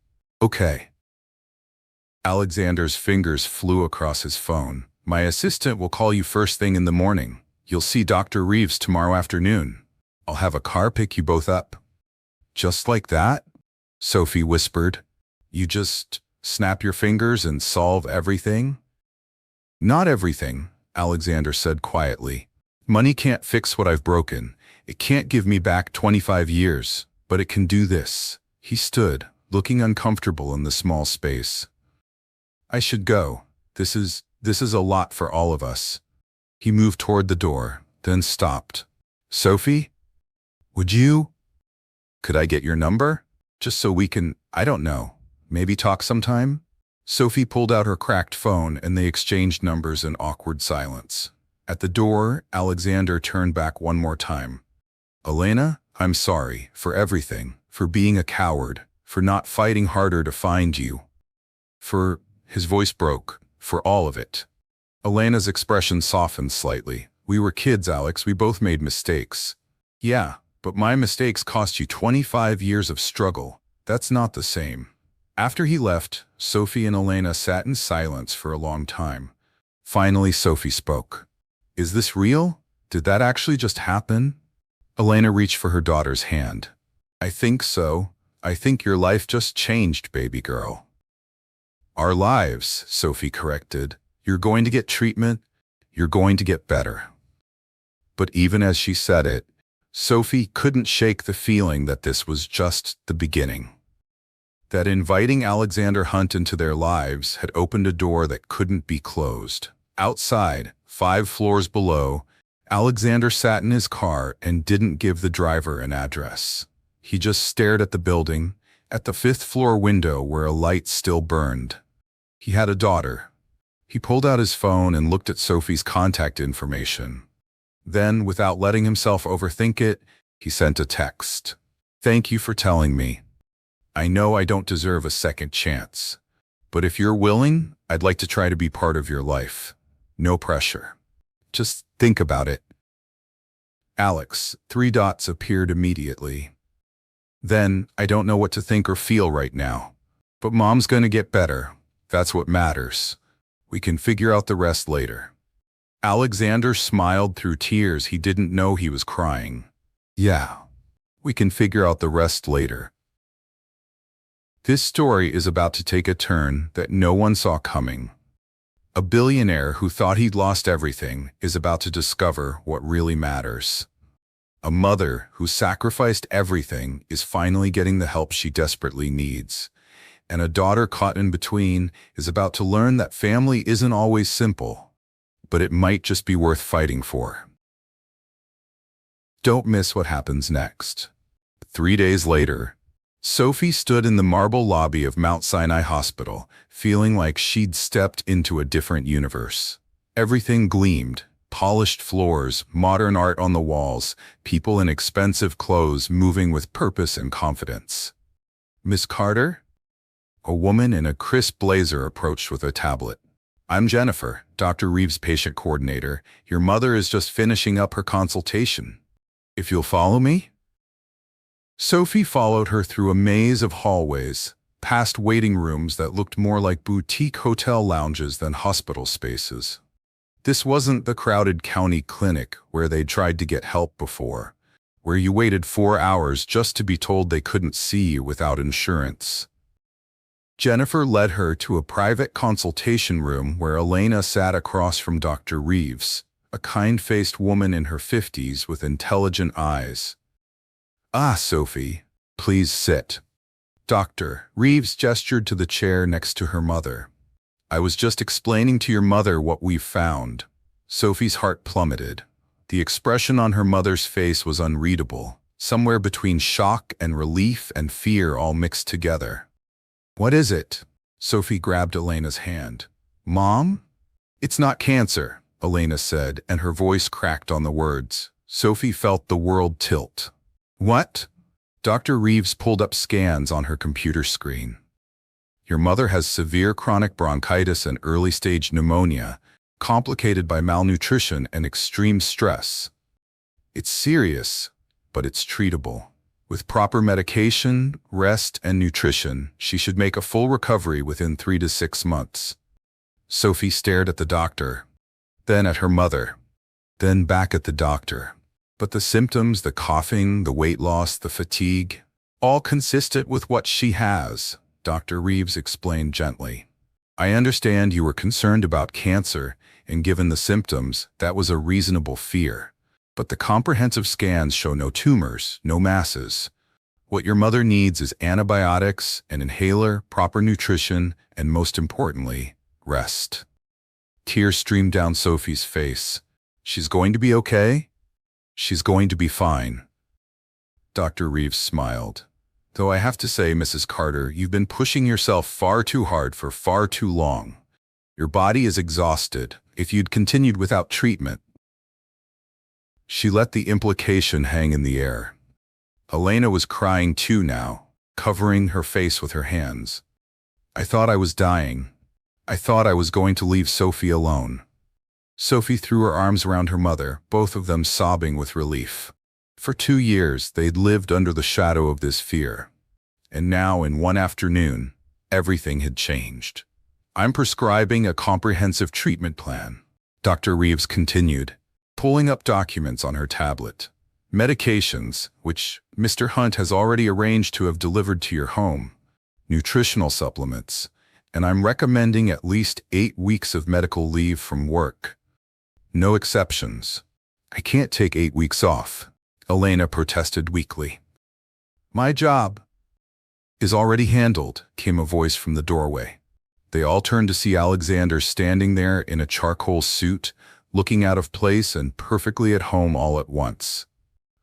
Okay. Alexander's fingers flew across his phone. My assistant will call you first thing in the morning. You'll see Dr. Reeves tomorrow afternoon. I'll have a car pick you both up. Just like that? Sophie whispered. You just snap your fingers and solve everything? Not everything, Alexander said quietly. Money can't fix what I've broken. It can't give me back 25 years, but it can do this. He stood, looking uncomfortable in the small space. I should go. This is a lot for all of us. He moved toward the door, then stopped. Sophie? Could I get your number? Just so we can, I don't know, maybe talk sometime? Sophie pulled out her cracked phone and they exchanged numbers in awkward silence. At the door, Alexander turned back one more time. Elena, I'm sorry for everything, for being a coward, for not fighting harder to find you. His voice broke, for all of it. Elena's expression softened slightly. We were kids, Alex, we both made mistakes. Yeah, but my mistakes cost you 25 years of struggle. That's not the same. After he left, Sophie and Elena sat in silence for a long time. Finally, Sophie spoke. Is this real? Did that actually just happen? Elena reached for her daughter's hand. I think so. I think your life just changed, baby girl. Our lives, Sophie corrected. You're going to get treatment. You're going to get better. But even as she said it, Sophie couldn't shake the feeling that this was just the beginning. That inviting Alexander Hunt into their lives had opened a door that couldn't be closed. Outside, 5 floors below, Alexander sat in his car and didn't give the driver an address. He just stared at the building, at the 5th floor window where a light still burned. He had a daughter. He pulled out his phone and looked at Sophie's contact information. Then, without letting himself overthink it, he sent a text. Thank you for telling me. I know I don't deserve a second chance, but if you're willing, I'd like to try to be part of your life. No pressure. Just think about it. Alex, 3 dots appeared immediately. Then, I don't know what to think or feel right now, but Mom's gonna get better. That's what matters. We can figure out the rest later. Alexander smiled through tears. He didn't know he was crying. Yeah, we can figure out the rest later. This story is about to take a turn that no one saw coming. A billionaire who thought he'd lost everything is about to discover what really matters. A mother who sacrificed everything is finally getting the help she desperately needs. And a daughter caught in between is about to learn that family isn't always simple, but it might just be worth fighting for. Don't miss what happens next. 3 days later, Sophie stood in the marble lobby of Mount Sinai Hospital, feeling like she'd stepped into a different universe. Everything gleamed, polished floors, modern art on the walls, people in expensive clothes moving with purpose and confidence. Miss Carter? A woman in a crisp blazer approached with a tablet. I'm Jennifer, Dr. Reeves' patient coordinator. Your mother is just finishing up her consultation. If you'll follow me? Sophie followed her through a maze of hallways, past waiting rooms that looked more like boutique hotel lounges than hospital spaces. This wasn't the crowded county clinic where they'd tried to get help before, where you waited 4 hours just to be told they couldn't see you without insurance. Jennifer led her to a private consultation room where Elena sat across from Dr. Reeves, a kind-faced woman in her 50s with intelligent eyes. "Ah, Sophie, please sit." Dr. Reeves gestured to the chair next to her mother. "I was just explaining to your mother what we've found." Sophie's heart plummeted. The expression on her mother's face was unreadable, somewhere between shock and relief and fear all mixed together. "What is it?" Sophie grabbed Elena's hand. "Mom?" "It's not cancer," Elena said, and her voice cracked on the words. Sophie felt the world tilt. "What?" Dr. Reeves pulled up scans on her computer screen. "Your mother has severe chronic bronchitis and early-stage pneumonia, complicated by malnutrition and extreme stress. It's serious, but it's treatable. With proper medication, rest, and nutrition, she should make a full recovery within 3 to 6 months." Sophie stared at the doctor, then at her mother, then back at the doctor. But the symptoms, the coughing, the weight loss, the fatigue, all consistent with what she has, Dr. Reeves explained gently. "I understand you were concerned about cancer, and given the symptoms, that was a reasonable fear. But the comprehensive scans show no tumors, no masses. What your mother needs is antibiotics, an inhaler, proper nutrition, and most importantly, rest." Tears streamed down Sophie's face. "She's going to be okay? She's going to be fine." Dr. Reeves smiled. "Though I have to say, Mrs. Carter, you've been pushing yourself far too hard for far too long. Your body is exhausted. If you'd continued without treatment..." She let the implication hang in the air. Elena was crying too now, covering her face with her hands. "I thought I was dying. I thought I was going to leave Sophie alone." Sophie threw her arms around her mother, both of them sobbing with relief. For 2 years, they'd lived under the shadow of this fear. And now, in one afternoon, everything had changed. "I'm prescribing a comprehensive treatment plan," Dr. Reeves continued, pulling up documents on her tablet. "Medications, which Mr. Hunt has already arranged to have delivered to your home. Nutritional supplements, and I'm recommending at least 8 weeks of medical leave from work. No exceptions." "I can't take 8 weeks off," Elena protested weakly. "My job is already handled," came a voice from the doorway. They all turned to see Alexander standing there in a charcoal suit, looking out of place and perfectly at home all at once.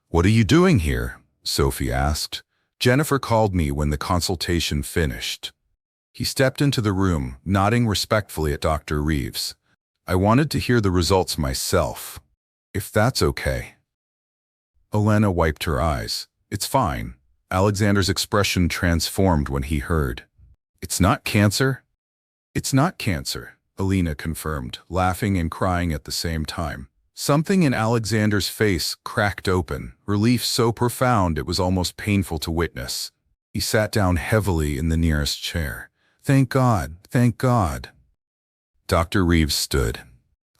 "What are you doing here?" Sophie asked. "Jennifer called me when the consultation finished." He stepped into the room, nodding respectfully at Dr. Reeves. "I wanted to hear the results myself, if that's okay." Elena wiped her eyes. "It's fine." Alexander's expression transformed when he heard. "It's not cancer?" "It's not cancer," Elena confirmed, laughing and crying at the same time. Something in Alexander's face cracked open, relief so profound it was almost painful to witness. He sat down heavily in the nearest chair. "Thank God, thank God." Dr. Reeves stood.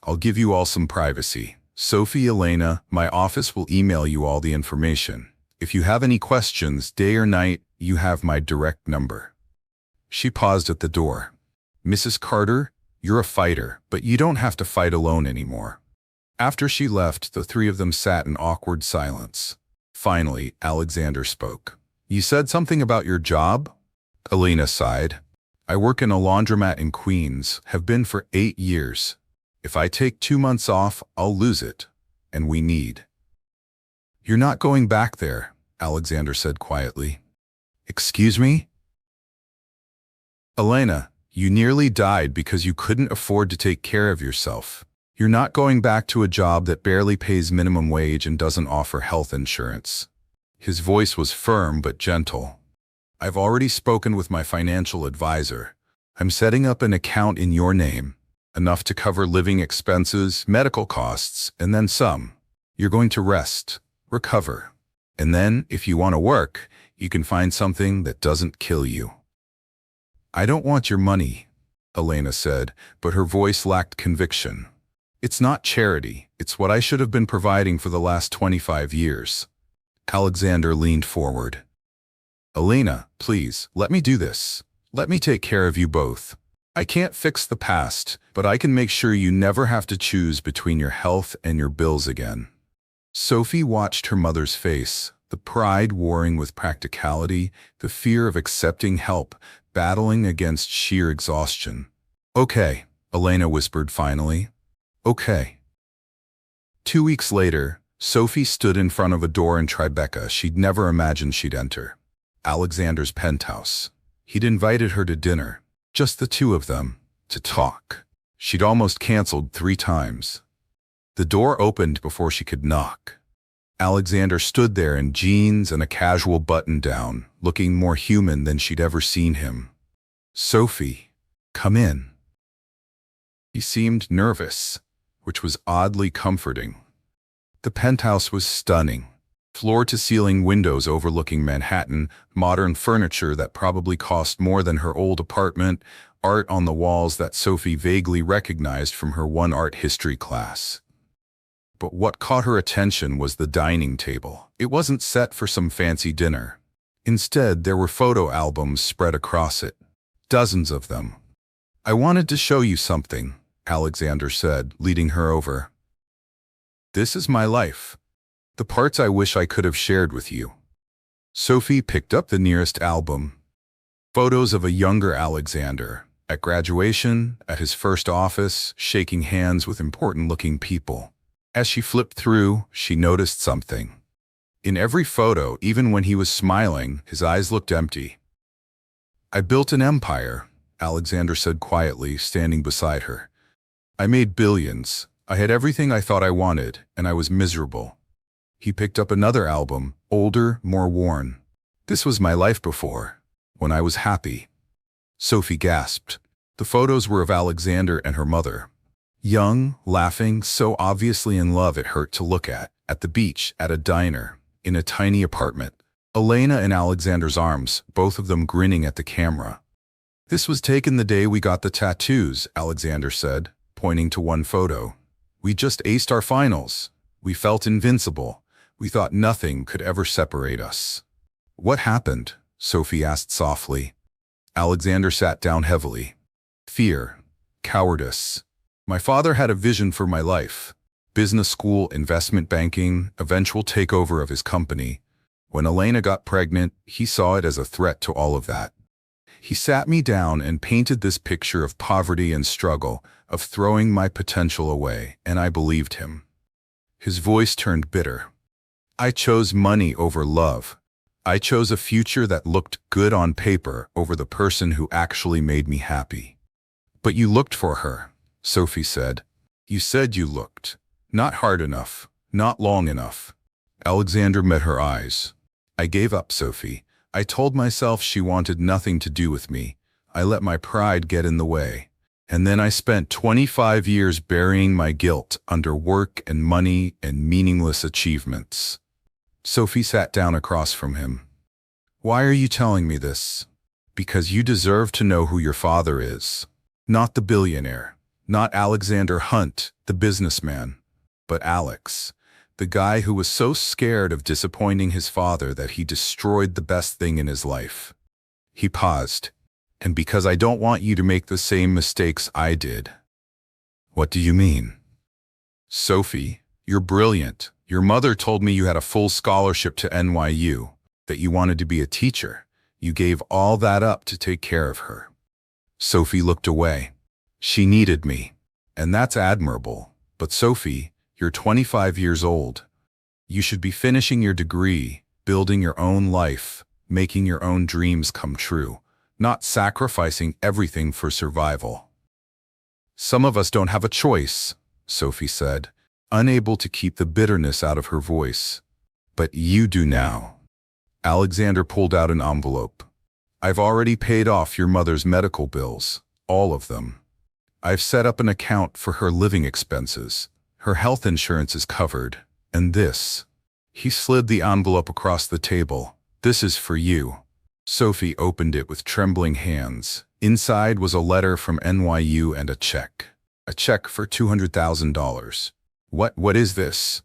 "I'll give you all some privacy. Sophie, Elena, my office will email you all the information. If you have any questions, day or night, you have my direct number." She paused at the door. "Mrs. Carter, you're a fighter, but you don't have to fight alone anymore." After she left, the three of them sat in awkward silence. Finally, Alexander spoke. "You said something about your job?" Elena sighed. "I work in a laundromat in Queens, have been for 8 years. If I take 2 months off, I'll lose it. And we need." "You're not going back there," Alexander said quietly. "Excuse me?" "Elena, you nearly died because you couldn't afford to take care of yourself. You're not going back to a job that barely pays minimum wage and doesn't offer health insurance." His voice was firm but gentle. "I've already spoken with my financial advisor. I'm setting up an account in your name. Enough to cover living expenses, medical costs, and then some. You're going to rest, recover. And then, if you want to work, you can find something that doesn't kill you. I don't want your money, Elena said, but her voice lacked conviction. It's not charity. It's what I should have been providing for the last 25 years. Alexander leaned forward. Elena, please, let me do this. Let me take care of you both. I can't fix the past, but I can make sure you never have to choose between your health and your bills again. Sophie watched her mother's face, the pride warring with practicality, the fear of accepting help, battling against sheer exhaustion. Okay, Elena whispered finally. Okay. 2 weeks later, Sophie stood in front of a door in Tribeca she'd never imagined she'd enter. Alexander's penthouse. He'd invited her to dinner, just the two of them, to talk. She'd almost canceled 3 times. The door opened before she could knock. Alexander stood there in jeans and a casual button-down, looking more human than she'd ever seen him. Sophie, come in. He seemed nervous, which was oddly comforting. The penthouse was stunning. Floor-to-ceiling windows overlooking Manhattan, modern furniture that probably cost more than her old apartment, art on the walls that Sophie vaguely recognized from her one art history class. But what caught her attention was the dining table. It wasn't set for some fancy dinner. Instead, there were photo albums spread across it. Dozens of them. I wanted to show you something, Alexander said, leading her over. This is my life. The parts I wish I could have shared with you. Sophie picked up the nearest album. Photos of a younger Alexander, at graduation, at his first office, shaking hands with important-looking people. As she flipped through, she noticed something. In every photo, even when he was smiling, his eyes looked empty. I built an empire, Alexander said quietly, standing beside her. I made billions. I had everything I thought I wanted, and I was miserable. He picked up another album, older, more worn. This was my life before, when I was happy. Sophie gasped. The photos were of Alexander and her mother. Young, laughing, so obviously in love it hurt to look at the beach, at a diner, in a tiny apartment. Elena in Alexander's arms, both of them grinning at the camera. This was taken the day we got the tattoos, Alexander said, pointing to one photo. We just aced our finals. We felt invincible. We thought nothing could ever separate us. What happened? Sophie asked softly. Alexander sat down heavily. Fear. Cowardice. My father had a vision for my life. Business school, investment banking, eventual takeover of his company. When Elena got pregnant, he saw it as a threat to all of that. He sat me down and painted this picture of poverty and struggle, of throwing my potential away, and I believed him. His voice turned bitter. I chose money over love. I chose a future that looked good on paper over the person who actually made me happy. But you looked for her, Sophie said. You said you looked. Not hard enough. Not long enough. Alexander met her eyes. I gave up, Sophie. I told myself she wanted nothing to do with me. I let my pride get in the way. And then I spent 25 years burying my guilt under work and money and meaningless achievements. Sophie sat down across from him. Why are you telling me this? Because you deserve to know who your father is. Not the billionaire. Not Alexander Hunt, the businessman, but Alex, the guy who was so scared of disappointing his father that he destroyed the best thing in his life. He paused. And because I don't want you to make the same mistakes I did. What do you mean? Sophie, you're brilliant. Your mother told me you had a full scholarship to NYU, that you wanted to be a teacher. You gave all that up to take care of her. Sophie looked away. She needed me, and that's admirable. But Sophie, you're 25 years old. You should be finishing your degree, building your own life, making your own dreams come true, not sacrificing everything for survival. Some of us don't have a choice, Sophie said, unable to keep the bitterness out of her voice. But you do now. Alexander pulled out an envelope. I've already paid off your mother's medical bills, all of them. I've set up an account for her living expenses. Her health insurance is covered. And this. He slid the envelope across the table. This is for you. Sophie opened it with trembling hands. Inside was a letter from NYU and a check. A check for $200,000. What is this?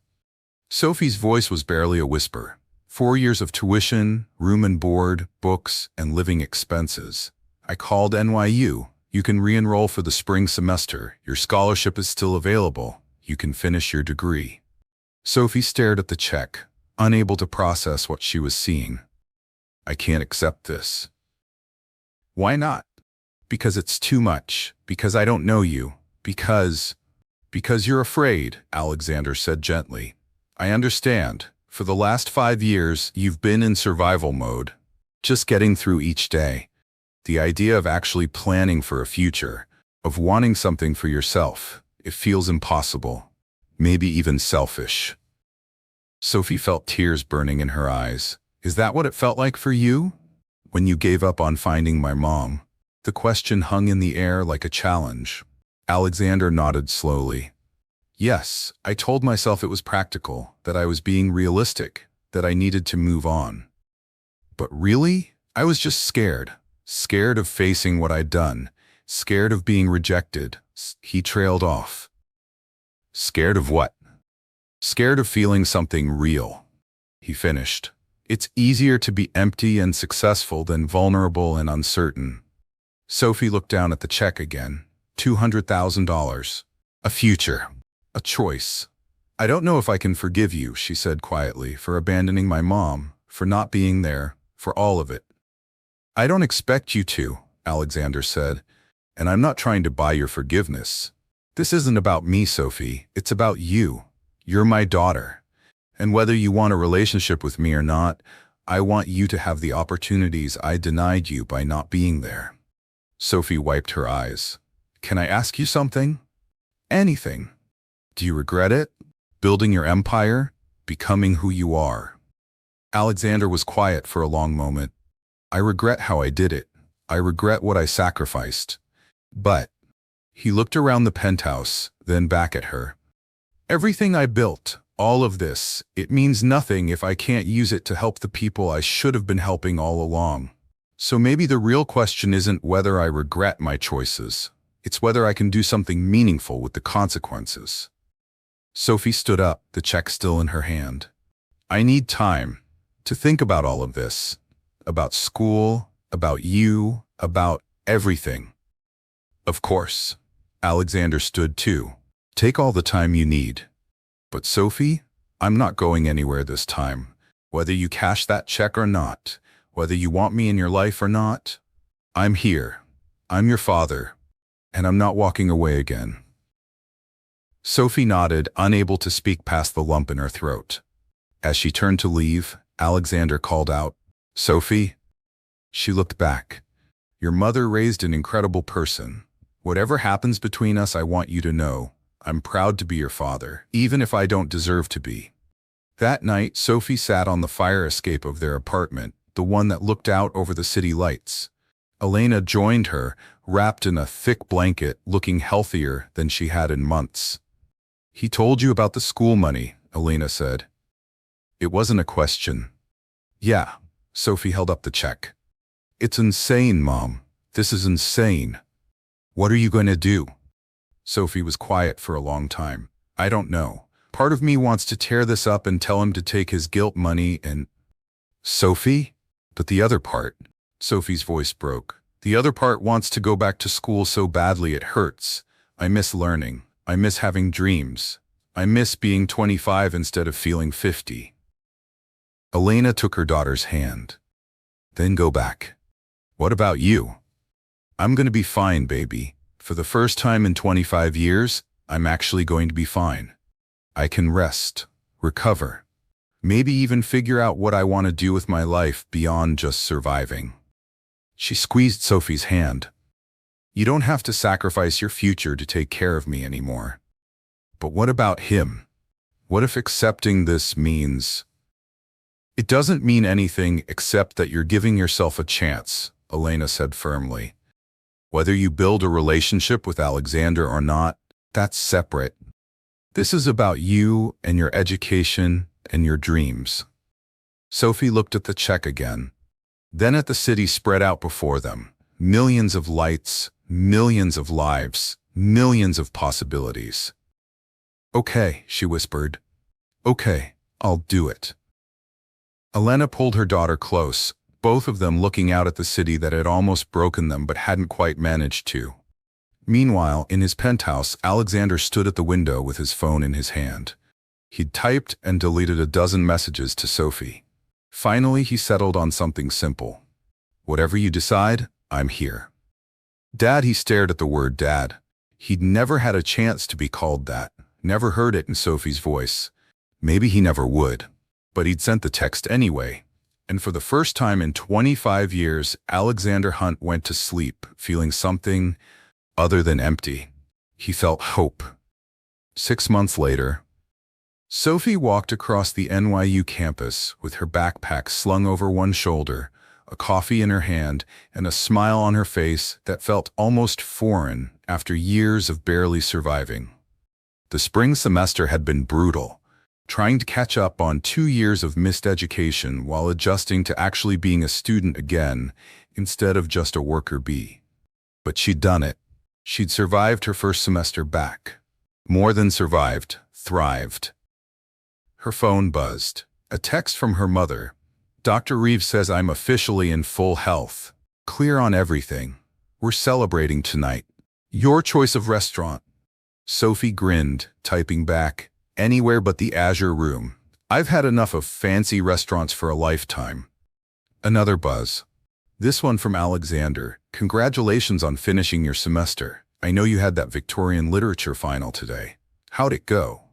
Sophie's voice was barely a whisper. 4 years of tuition, room and board, books, and living expenses. I called NYU. You can re-enroll for the spring semester. Your scholarship is still available. You can finish your degree. Sophie stared at the check, unable to process what she was seeing. I can't accept this. Why not? Because it's too much. Because I don't know you. Because you're afraid, Alexander said gently. I understand. For the last 5 years, you've been in survival mode. Just getting through each day. The idea of actually planning for a future, of wanting something for yourself, it feels impossible. Maybe even selfish. Sophie felt tears burning in her eyes. Is that what it felt like for you? When you gave up on finding my mom? The question hung in the air like a challenge. Alexander nodded slowly. Yes, I told myself it was practical, that I was being realistic, that I needed to move on. But really, I was just scared. Scared of facing what I'd done. Scared of being rejected. He trailed off. Scared of what? Scared of feeling something real. He finished. It's easier to be empty and successful than vulnerable and uncertain. Sophie looked down at the check again. $200,000. A future. A choice. I don't know if I can forgive you, she said quietly, for abandoning my mom, for not being there, for all of it. I don't expect you to, Alexander said, and I'm not trying to buy your forgiveness. This isn't about me, Sophie. It's about you. You're my daughter. And whether you want a relationship with me or not, I want you to have the opportunities I denied you by not being there. Sophie wiped her eyes. Can I ask you something? Anything. Do you regret it? Building your empire? Becoming who you are? Alexander was quiet for a long moment. I regret how I did it. I regret what I sacrificed. But, he looked around the penthouse, then back at her. Everything I built, all of this, it means nothing if I can't use it to help the people I should have been helping all along. So maybe the real question isn't whether I regret my choices. It's whether I can do something meaningful with the consequences. Sophie stood up, the check still in her hand. I need time to think about all of this. About school, about you, about everything. Of course. Alexander stood too. Take all the time you need. But Sophie, I'm not going anywhere this time. Whether you cash that check or not, whether you want me in your life or not, I'm here. I'm your father. And I'm not walking away again. Sophie nodded, unable to speak past the lump in her throat. As she turned to leave, Alexander called out, Sophie? She looked back. Your mother raised an incredible person. Whatever happens between us, I want you to know, I'm proud to be your father, even if I don't deserve to be. That night, Sophie sat on the fire escape of their apartment, the one that looked out over the city lights. Elena joined her, wrapped in a thick blanket, looking healthier than she had in months. He told you about the school money, Elena said. It wasn't a question. Yeah, Sophie held up the check. It's insane, Mom. This is insane. What are you going to do? Sophie was quiet for a long time. I don't know. Part of me wants to tear this up and tell him to take his guilt money and… Sophie? But the other part… Sophie's voice broke. The other part wants to go back to school so badly it hurts. I miss learning. I miss having dreams. I miss being 25 instead of feeling 50. Elena took her daughter's hand. Then go back. What about you? I'm going to be fine, baby. For the first time in 25 years, I'm actually going to be fine. I can rest, recover, maybe even figure out what I want to do with my life beyond just surviving. She squeezed Sophie's hand. You don't have to sacrifice your future to take care of me anymore. But what about him? What if accepting this means… It doesn't mean anything except that you're giving yourself a chance, Elena said firmly. Whether you build a relationship with Alexander or not, that's separate. This is about you and your education and your dreams. Sophie looked at the check again, then at the city spread out before them. Millions of lights, millions of lives, millions of possibilities. "Okay," she whispered. "Okay, I'll do it." Elena pulled her daughter close, both of them looking out at the city that had almost broken them but hadn't quite managed to. Meanwhile, in his penthouse, Alexander stood at the window with his phone in his hand. He'd typed and deleted a dozen messages to Sophie. Finally, he settled on something simple. "Whatever you decide, I'm here." "Dad," he stared at the word Dad. He'd never had a chance to be called that, never heard it in Sophie's voice. Maybe he never would. But he'd sent the text anyway. And for the first time in 25 years, Alexander Hunt went to sleep, feeling something other than empty. He felt hope. 6 months later, Sophie walked across the NYU campus with her backpack slung over one shoulder, a coffee in her hand, and a smile on her face that felt almost foreign after years of barely surviving. The spring semester had been brutal, trying to catch up on 2 years of missed education while adjusting to actually being a student again instead of just a worker bee. But she'd done it. She'd survived her first semester back. More than survived, thrived. Her phone buzzed. A text from her mother. "Dr. Reeves says I'm officially in full health. Clear on everything. We're celebrating tonight. Your choice of restaurant." Sophie grinned, typing back, "Anywhere but the Azure Room. I've had enough of fancy restaurants for a lifetime." Another buzz. This one from Alexander. "Congratulations on finishing your semester. I know you had that Victorian literature final today. How'd it go?"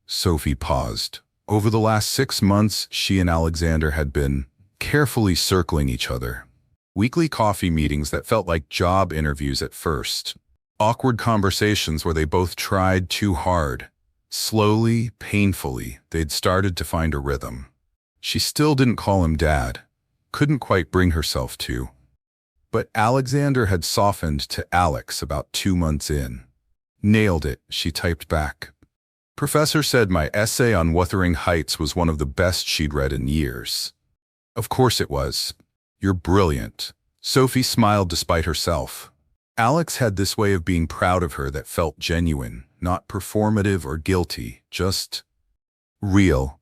Sophie paused. Over the last 6 months, she and Alexander had been carefully circling each other. Weekly coffee meetings that felt like job interviews at first. Awkward conversations where they both tried too hard. Slowly, painfully, they'd started to find a rhythm. She still didn't call him Dad. Couldn't quite bring herself to. But Alexander had softened to Alex about 2 months in. "Nailed it," she typed back. "Professor said my essay on Wuthering Heights was one of the best she'd read in years." "Of course it was. You're brilliant." Sophie smiled despite herself. Alex had this way of being proud of her that felt genuine, not performative or guilty, just real.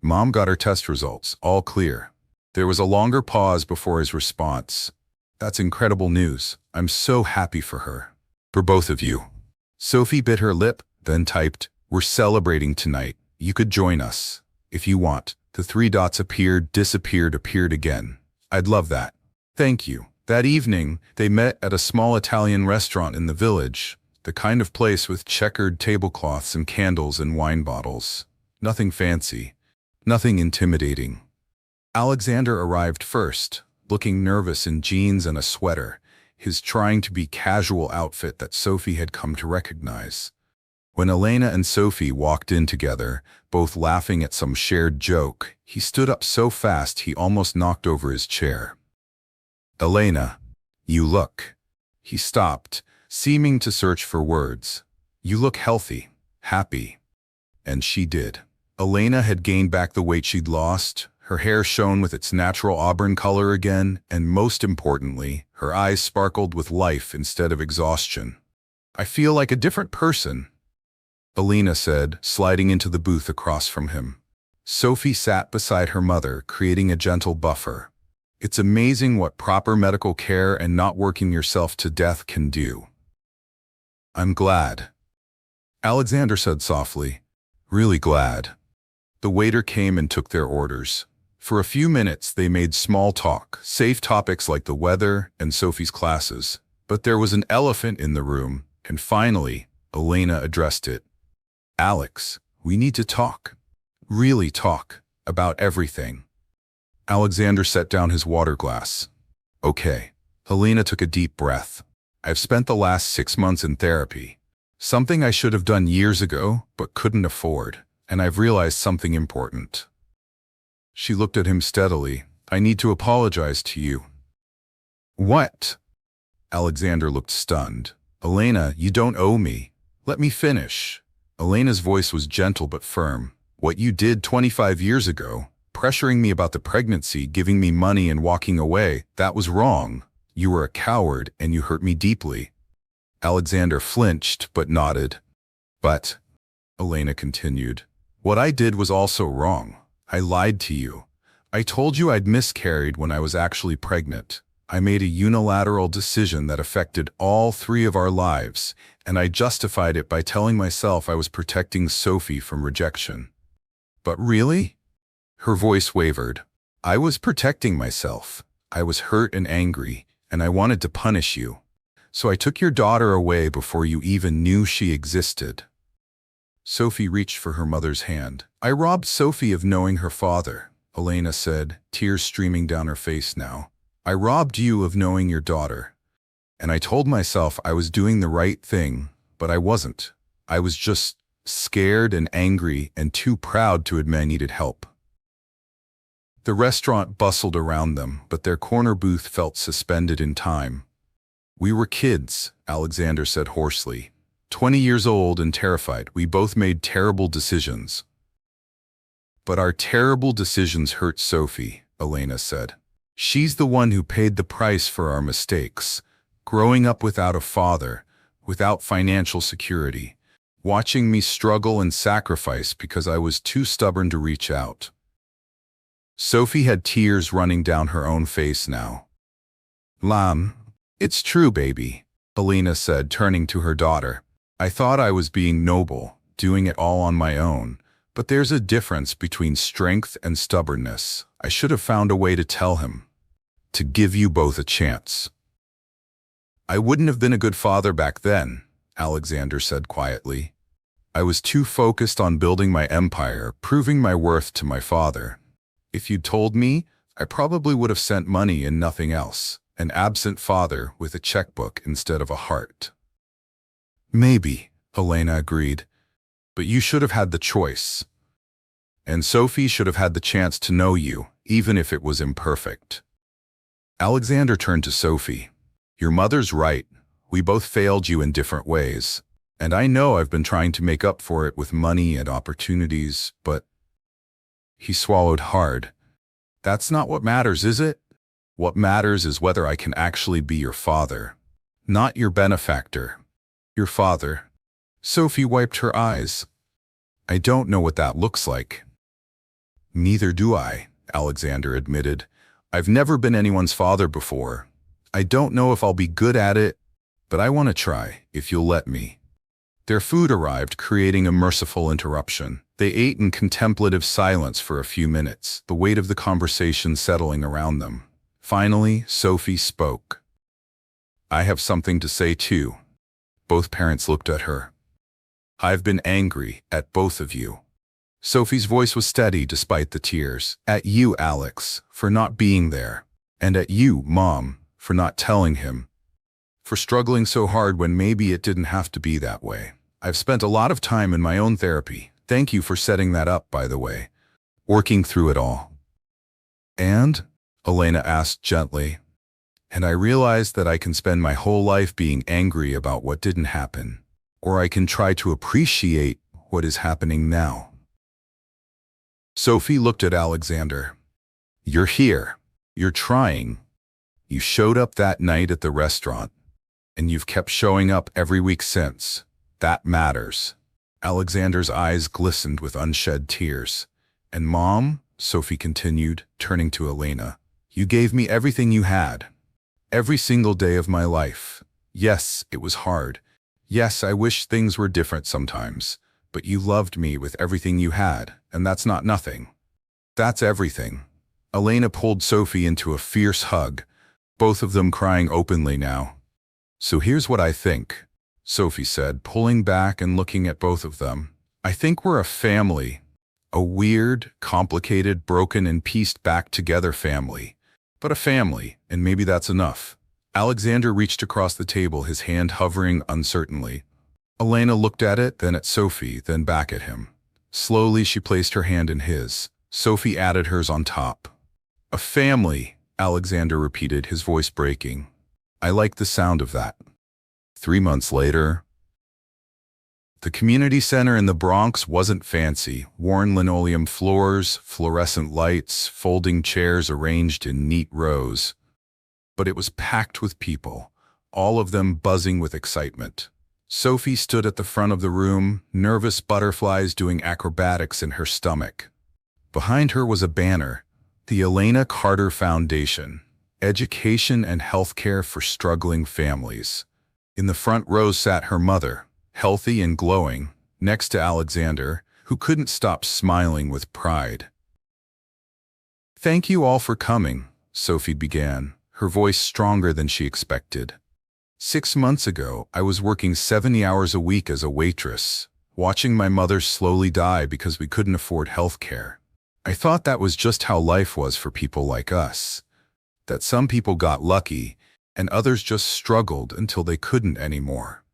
Mom got her test results, all clear. There was a longer pause before his response. "That's incredible news. I'm so happy for her. For both of you." Sophie bit her lip, then typed, "We're celebrating tonight. You could join us. If you want." The 3 dots appeared, disappeared, appeared again. "I'd love that. Thank you." That evening, they met at a small Italian restaurant in the village, the kind of place with checkered tablecloths and candles and wine bottles. Nothing fancy, nothing intimidating. Alexander arrived first, looking nervous in jeans and a sweater, his trying to be casual outfit that Sophie had come to recognize. When Elena and Sophie walked in together, both laughing at some shared joke, he stood up so fast he almost knocked over his chair. "Elena, you look." He stopped, seeming to search for words. "You look healthy, happy." And she did. Elena had gained back the weight she'd lost, her hair shone with its natural auburn color again, and most importantly, her eyes sparkled with life instead of exhaustion. "I feel like a different person," Elena said, sliding into the booth across from him. Sophie sat beside her mother, creating a gentle buffer. It's amazing what proper medical care and not working yourself to death can do. "I'm glad," Alexander said softly. "Really glad." The waiter came and took their orders. For a few minutes they made small talk, safe topics like the weather and Sophie's classes. But there was an elephant in the room, and finally, Elena addressed it. "Alex, we need to talk. Really talk. About everything." Alexander set down his water glass. "Okay." Helena took a deep breath. "I've spent the last 6 months in therapy. Something I should have done years ago, but couldn't afford. And I've realized something important." She looked at him steadily. "I need to apologize to you." "What?" Alexander looked stunned. Elena, you don't owe me. Let me finish. Elena's voice was gentle but firm. What you did 25 years ago, pressuring me about the pregnancy, giving me money and walking away, that was wrong. You were a coward and you hurt me deeply. Alexander flinched but nodded. But, Elena continued, what I did was also wrong. I lied to you. I told you I'd miscarried when I was actually pregnant. I made a unilateral decision that affected all three of our lives, and I justified it by telling myself I was protecting Sophie from rejection. But really? Her voice wavered. I was protecting myself. I was hurt and angry, and I wanted to punish you. So I took your daughter away before you even knew she existed. Sophie reached for her mother's hand. I robbed Sophie of knowing her father, Elena said, tears streaming down her face now. I robbed you of knowing your daughter. And I told myself I was doing the right thing, but I wasn't. I was just scared and angry and too proud to admit I needed help. The restaurant bustled around them, but their corner booth felt suspended in time. We were kids, Alexander said hoarsely. 20 years old and terrified. We both made terrible decisions. But our terrible decisions hurt Sophie, Elena said. She's the one who paid the price for our mistakes, growing up without a father, without financial security, watching me struggle and sacrifice because I was too stubborn to reach out. Sophie had tears running down her own face now. Lam, it's true, baby, Elena said, turning to her daughter. I thought I was being noble, doing it all on my own, but there's a difference between strength and stubbornness. I should have found a way to tell him, to give you both a chance. I wouldn't have been a good father back then, Alexander said quietly. I was too focused on building my empire, proving my worth to my father. If you'd told me, I probably would have sent money and nothing else, an absent father with a checkbook instead of a heart. Maybe, Elena agreed, but you should have had the choice. And Sophie should have had the chance to know you, even if it was imperfect. Alexander turned to Sophie. Your mother's right. We both failed you in different ways. And I know I've been trying to make up for it with money and opportunities, but... He swallowed hard. That's not what matters, is it? What matters is whether I can actually be your father. Not your benefactor. Your father. Sophie wiped her eyes. I don't know what that looks like. Neither do I, Alexander admitted. I've never been anyone's father before. I don't know if I'll be good at it, but I want to try, if you'll let me. Their food arrived, creating a merciful interruption. They ate in contemplative silence for a few minutes, the weight of the conversation settling around them. Finally, Sophie spoke. I have something to say too. Both parents looked at her. I've been angry at both of you. Sophie's voice was steady despite the tears. At you, Alex, for not being there. And at you, Mom, for not telling him. For struggling so hard when maybe it didn't have to be that way. I've spent a lot of time in my own therapy. Thank you for setting that up, by the way. Working through it all. And? Elena asked gently. And I realized that I can spend my whole life being angry about what didn't happen. Or I can try to appreciate what is happening now. Sophie looked at Alexander. You're here. You're trying. You showed up that night at the restaurant. And you've kept showing up every week since. That matters. Alexander's eyes glistened with unshed tears. And Mom, Sophie continued, turning to Elena, you gave me everything you had. Every single day of my life. Yes, it was hard. Yes, I wish things were different sometimes. But you loved me with everything you had, and that's not nothing. That's everything. Elena pulled Sophie into a fierce hug, both of them crying openly now. So here's what I think, Sophie said, pulling back and looking at both of them. I think we're a family. A weird, complicated, broken and pieced back together family. But a family, and maybe that's enough. Alexander reached across the table, his hand hovering uncertainly. Elena looked at it, then at Sophie, then back at him. Slowly she placed her hand in his. Sophie added hers on top. A family, Alexander repeated, his voice breaking. I like the sound of that. 3 months later, the community center in the Bronx wasn't fancy. Worn linoleum floors, fluorescent lights, folding chairs arranged in neat rows. But it was packed with people, all of them buzzing with excitement. Sophie stood at the front of the room, nervous butterflies doing acrobatics in her stomach. Behind her was a banner, the Elena Carter Foundation, Education and Healthcare for Struggling Families. In the front row sat her mother, healthy and glowing, next to Alexander, who couldn't stop smiling with pride. "Thank you all for coming," Sophie began, her voice stronger than she expected. 6 months ago, I was working 70 hours a week as a waitress, watching my mother slowly die because we couldn't afford health care. I thought that was just how life was for people like us, that some people got lucky and others just struggled until they couldn't anymore.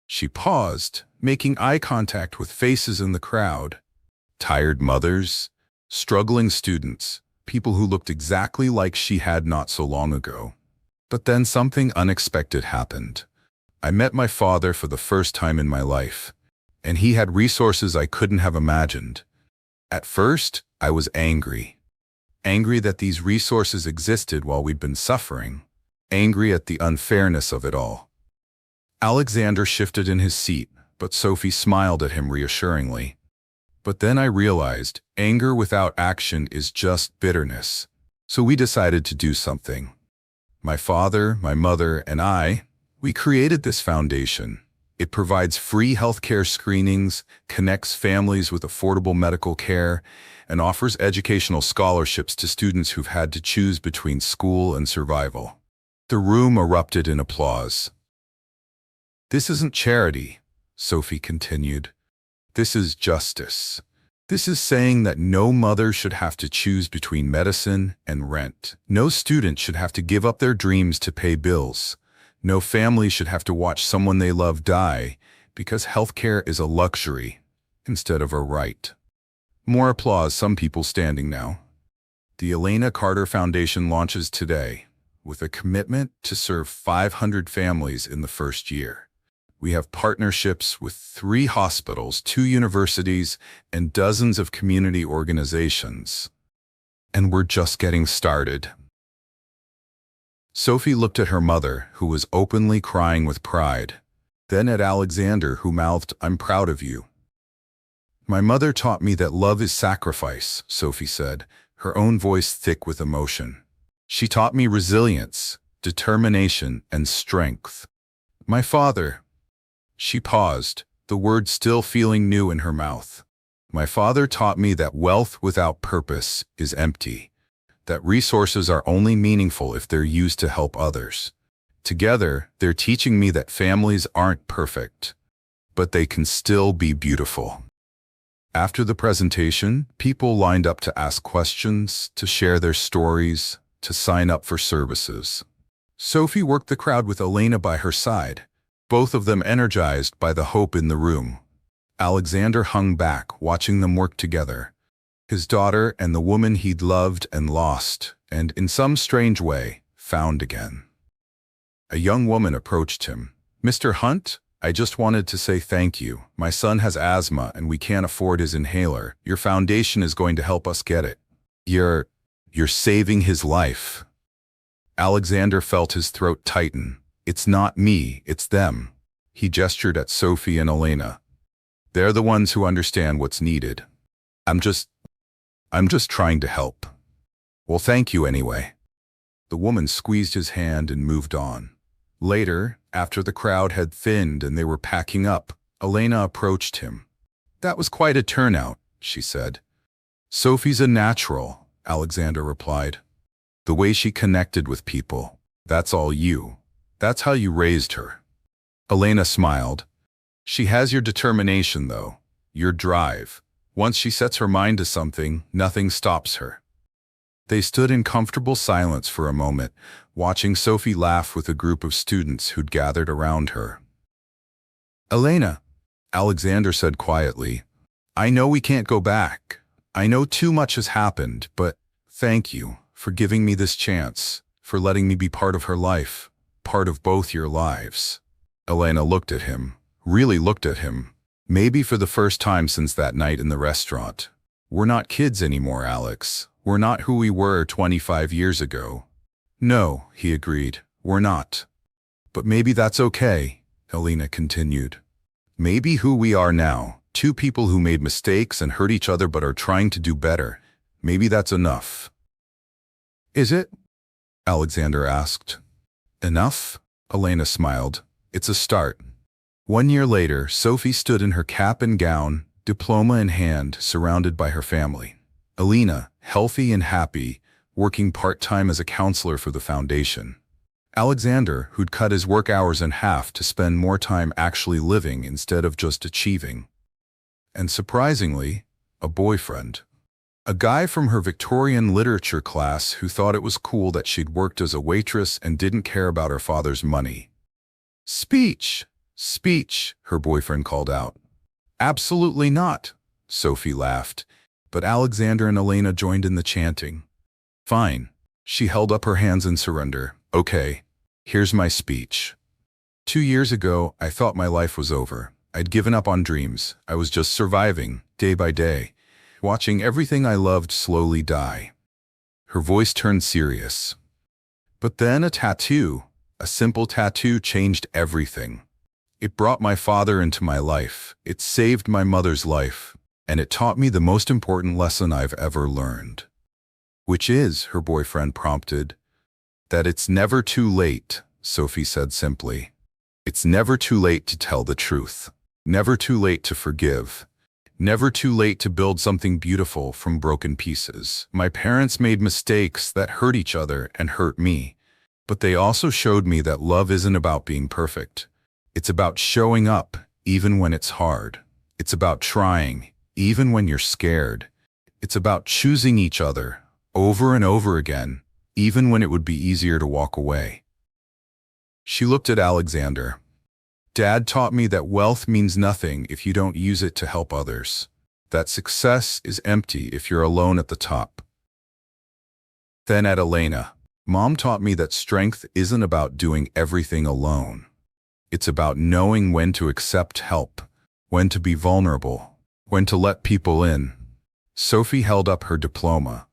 She paused, making eye contact with faces in the crowd. Tired mothers, struggling students, people who looked exactly like she had not so long ago. But then something unexpected happened. I met my father for the first time in my life, and he had resources I couldn't have imagined. At first, I was angry. Angry that these resources existed while we'd been suffering. Angry at the unfairness of it all. Alexander shifted in his seat, but Sophie smiled at him reassuringly. But then I realized anger without action is just bitterness. So we decided to do something. My father, my mother, and we created this foundation. It provides free healthcare screenings, connects families with affordable medical care, and offers educational scholarships to students who've had to choose between school and survival. The room erupted in applause. "This isn't charity," Sophie continued. "This is justice. This is saying that no mother should have to choose between medicine and rent. No student should have to give up their dreams to pay bills. No family should have to watch someone they love die because healthcare is a luxury instead of a right." More applause, some people standing now. The Elena Carter Foundation launches today with a commitment to serve 500 families in the first year. We have partnerships with 3 hospitals, 2 universities, and dozens of community organizations. And we're just getting started. Sophie looked at her mother, who was openly crying with pride, then at Alexander, who mouthed, "I'm proud of you." "My mother taught me that love is sacrifice," Sophie said, her own voice thick with emotion. "She taught me resilience, determination, and strength. My father—" She paused, the word still feeling new in her mouth. "My father taught me that wealth without purpose is empty, that resources are only meaningful if they're used to help others. Together, they're teaching me that families aren't perfect, but they can still be beautiful." After the presentation, people lined up to ask questions, to share their stories, to sign up for services. Sophie worked the crowd with Elena by her side, both of them energized by the hope in the room. Alexander hung back, watching them work together. His daughter and the woman he'd loved and lost, and in some strange way, found again. A young woman approached him. "Mr. Hunt, I just wanted to say thank you. My son has asthma and we can't afford his inhaler. Your foundation is going to help us get it. You're saving his life." Alexander felt his throat tighten. "It's not me, it's them." He gestured at Sophie and Elena. "They're the ones who understand what's needed. I'm just trying to help." "Well, thank you anyway." The woman squeezed his hand and moved on. Later, after the crowd had thinned and they were packing up, Elena approached him. "That was quite a turnout," she said. "Sophie's a natural," Alexander replied. "The way she connected with people, that's all you. That's how you raised her." Elena smiled. "She has your determination, though, your drive. Once she sets her mind to something, nothing stops her." They stood in comfortable silence for a moment, watching Sophie laugh with a group of students who'd gathered around her. "Elena," Alexander said quietly, "I know we can't go back. I know too much has happened, but thank you for giving me this chance, for letting me be part of her life, part of both your lives. Elena looked at him, really looked at him, maybe for the first time since that night in the restaurant. We're not kids anymore, Alex. We're not who we were 25 years ago. No, he agreed, we're not. But maybe that's okay, Elena continued. Maybe who we are now, two people who made mistakes and hurt each other but are trying to do better, maybe that's enough. Is it? Alexander asked. Enough? Elena smiled. It's a start. 1 year later, Sophie stood in her cap and gown, diploma in hand, surrounded by her family. Elena, healthy and happy, working part-time as a counselor for the foundation. Alexander, who'd cut his work hours in half to spend more time actually living instead of just achieving. And surprisingly, a boyfriend. A guy from her Victorian literature class who thought it was cool that she'd worked as a waitress and didn't care about her father's money. Speech! Speech, her boyfriend called out. Absolutely not, Sophie laughed, but Alexander and Elena joined in the chanting. Fine. She held up her hands in surrender. Okay, here's my speech. 2 years ago, I thought my life was over. I'd given up on dreams. I was just surviving, day by day, watching everything I loved slowly die. Her voice turned serious. But then a tattoo, a simple tattoo, changed everything. It brought my father into my life. It saved my mother's life. And it taught me the most important lesson I've ever learned. Which is, her boyfriend prompted, that it's never too late, Sophie said simply. It's never too late to tell the truth. Never too late to forgive. Never too late to build something beautiful from broken pieces. My parents made mistakes that hurt each other and hurt me. But they also showed me that love isn't about being perfect. It's about showing up, even when it's hard. It's about trying, even when you're scared. It's about choosing each other, over and over again, even when it would be easier to walk away. She looked at Alexander. Dad taught me that wealth means nothing if you don't use it to help others. That success is empty if you're alone at the top. Then at Elena, Mom taught me that strength isn't about doing everything alone. It's about knowing when to accept help, when to be vulnerable, when to let people in. Sophie held up her diploma.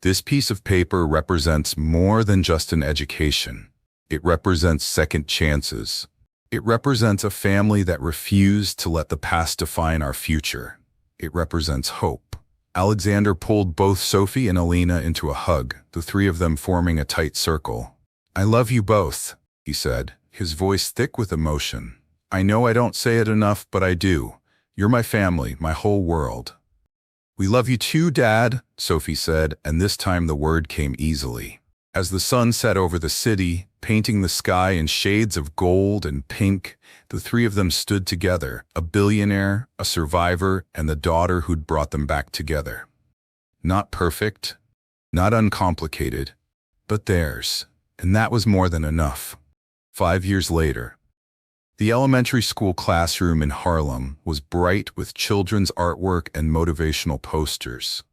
This piece of paper represents more than just an education. It represents second chances. It represents a family that refused to let the past define our future. It represents hope. Alexander pulled both Sophie and Elena into a hug, the three of them forming a tight circle. I love you both, he said, his voice thick with emotion. I know I don't say it enough, but I do. You're my family, my whole world. We love you too, Dad, Sophie said, and this time the word came easily. As the sun set over the city, painting the sky in shades of gold and pink, the three of them stood together, a billionaire, a survivor, and the daughter who'd brought them back together. Not perfect, not uncomplicated, but theirs, and that was more than enough. 5 years later, the elementary school classroom in Harlem was bright with children's artwork and motivational posters.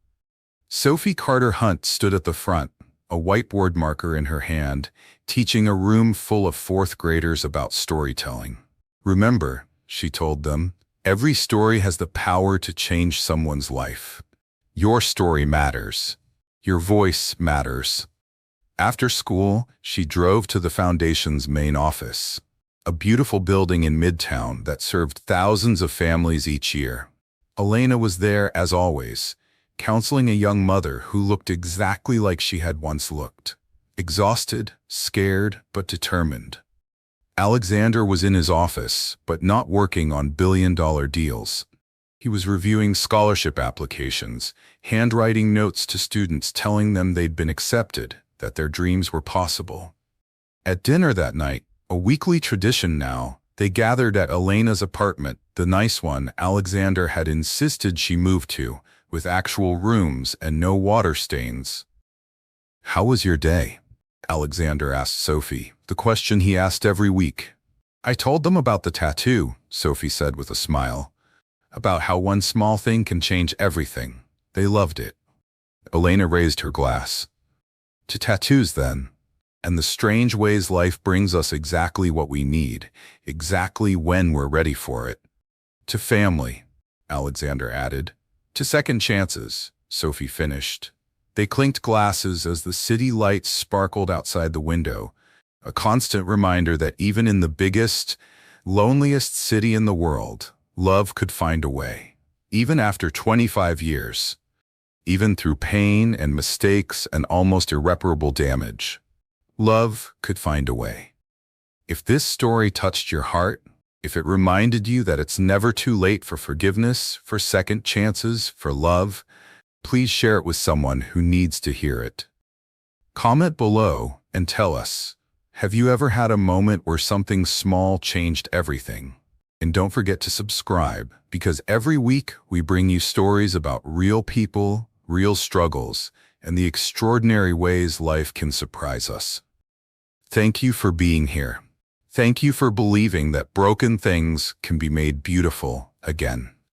Sophie Carter Hunt stood at the front, a whiteboard marker in her hand, teaching a room full of fourth graders about storytelling. Remember, she told them, every story has the power to change someone's life. Your story matters. Your voice matters. After school, she drove to the foundation's main office, a beautiful building in Midtown that served thousands of families each year. Elena was there as always, counseling a young mother who looked exactly like she had once looked. Exhausted, scared, but determined. Alexander was in his office, but not working on billion-dollar deals. He was reviewing scholarship applications, handwriting notes to students telling them they'd been accepted, that their dreams were possible. At dinner that night, a weekly tradition now, they gathered at Elena's apartment, the nice one Alexander had insisted she move to, with actual rooms and no water stains. How was your day? Alexander asked Sophie, the question he asked every week. I told them about the tattoo, Sophie said with a smile. About how one small thing can change everything. They loved it. Elena raised her glass. To tattoos, then. and the strange ways life brings us exactly what we need, exactly when we're ready for it. To family, Alexander added. To second chances, Sophie finished. They clinked glasses as the city lights sparkled outside the window, a constant reminder that even in the biggest, loneliest city in the world, love could find a way. Even after 25 years. Even through pain and mistakes and almost irreparable damage, love could find a way. If this story touched your heart, if it reminded you that it's never too late for forgiveness, for second chances, for love, please share it with someone who needs to hear it. Comment below and tell us, have you ever had a moment where something small changed everything? And don't forget to subscribe, because every week we bring you stories about real people, real struggles, and the extraordinary ways life can surprise us. Thank you for being here. Thank you for believing that broken things can be made beautiful again.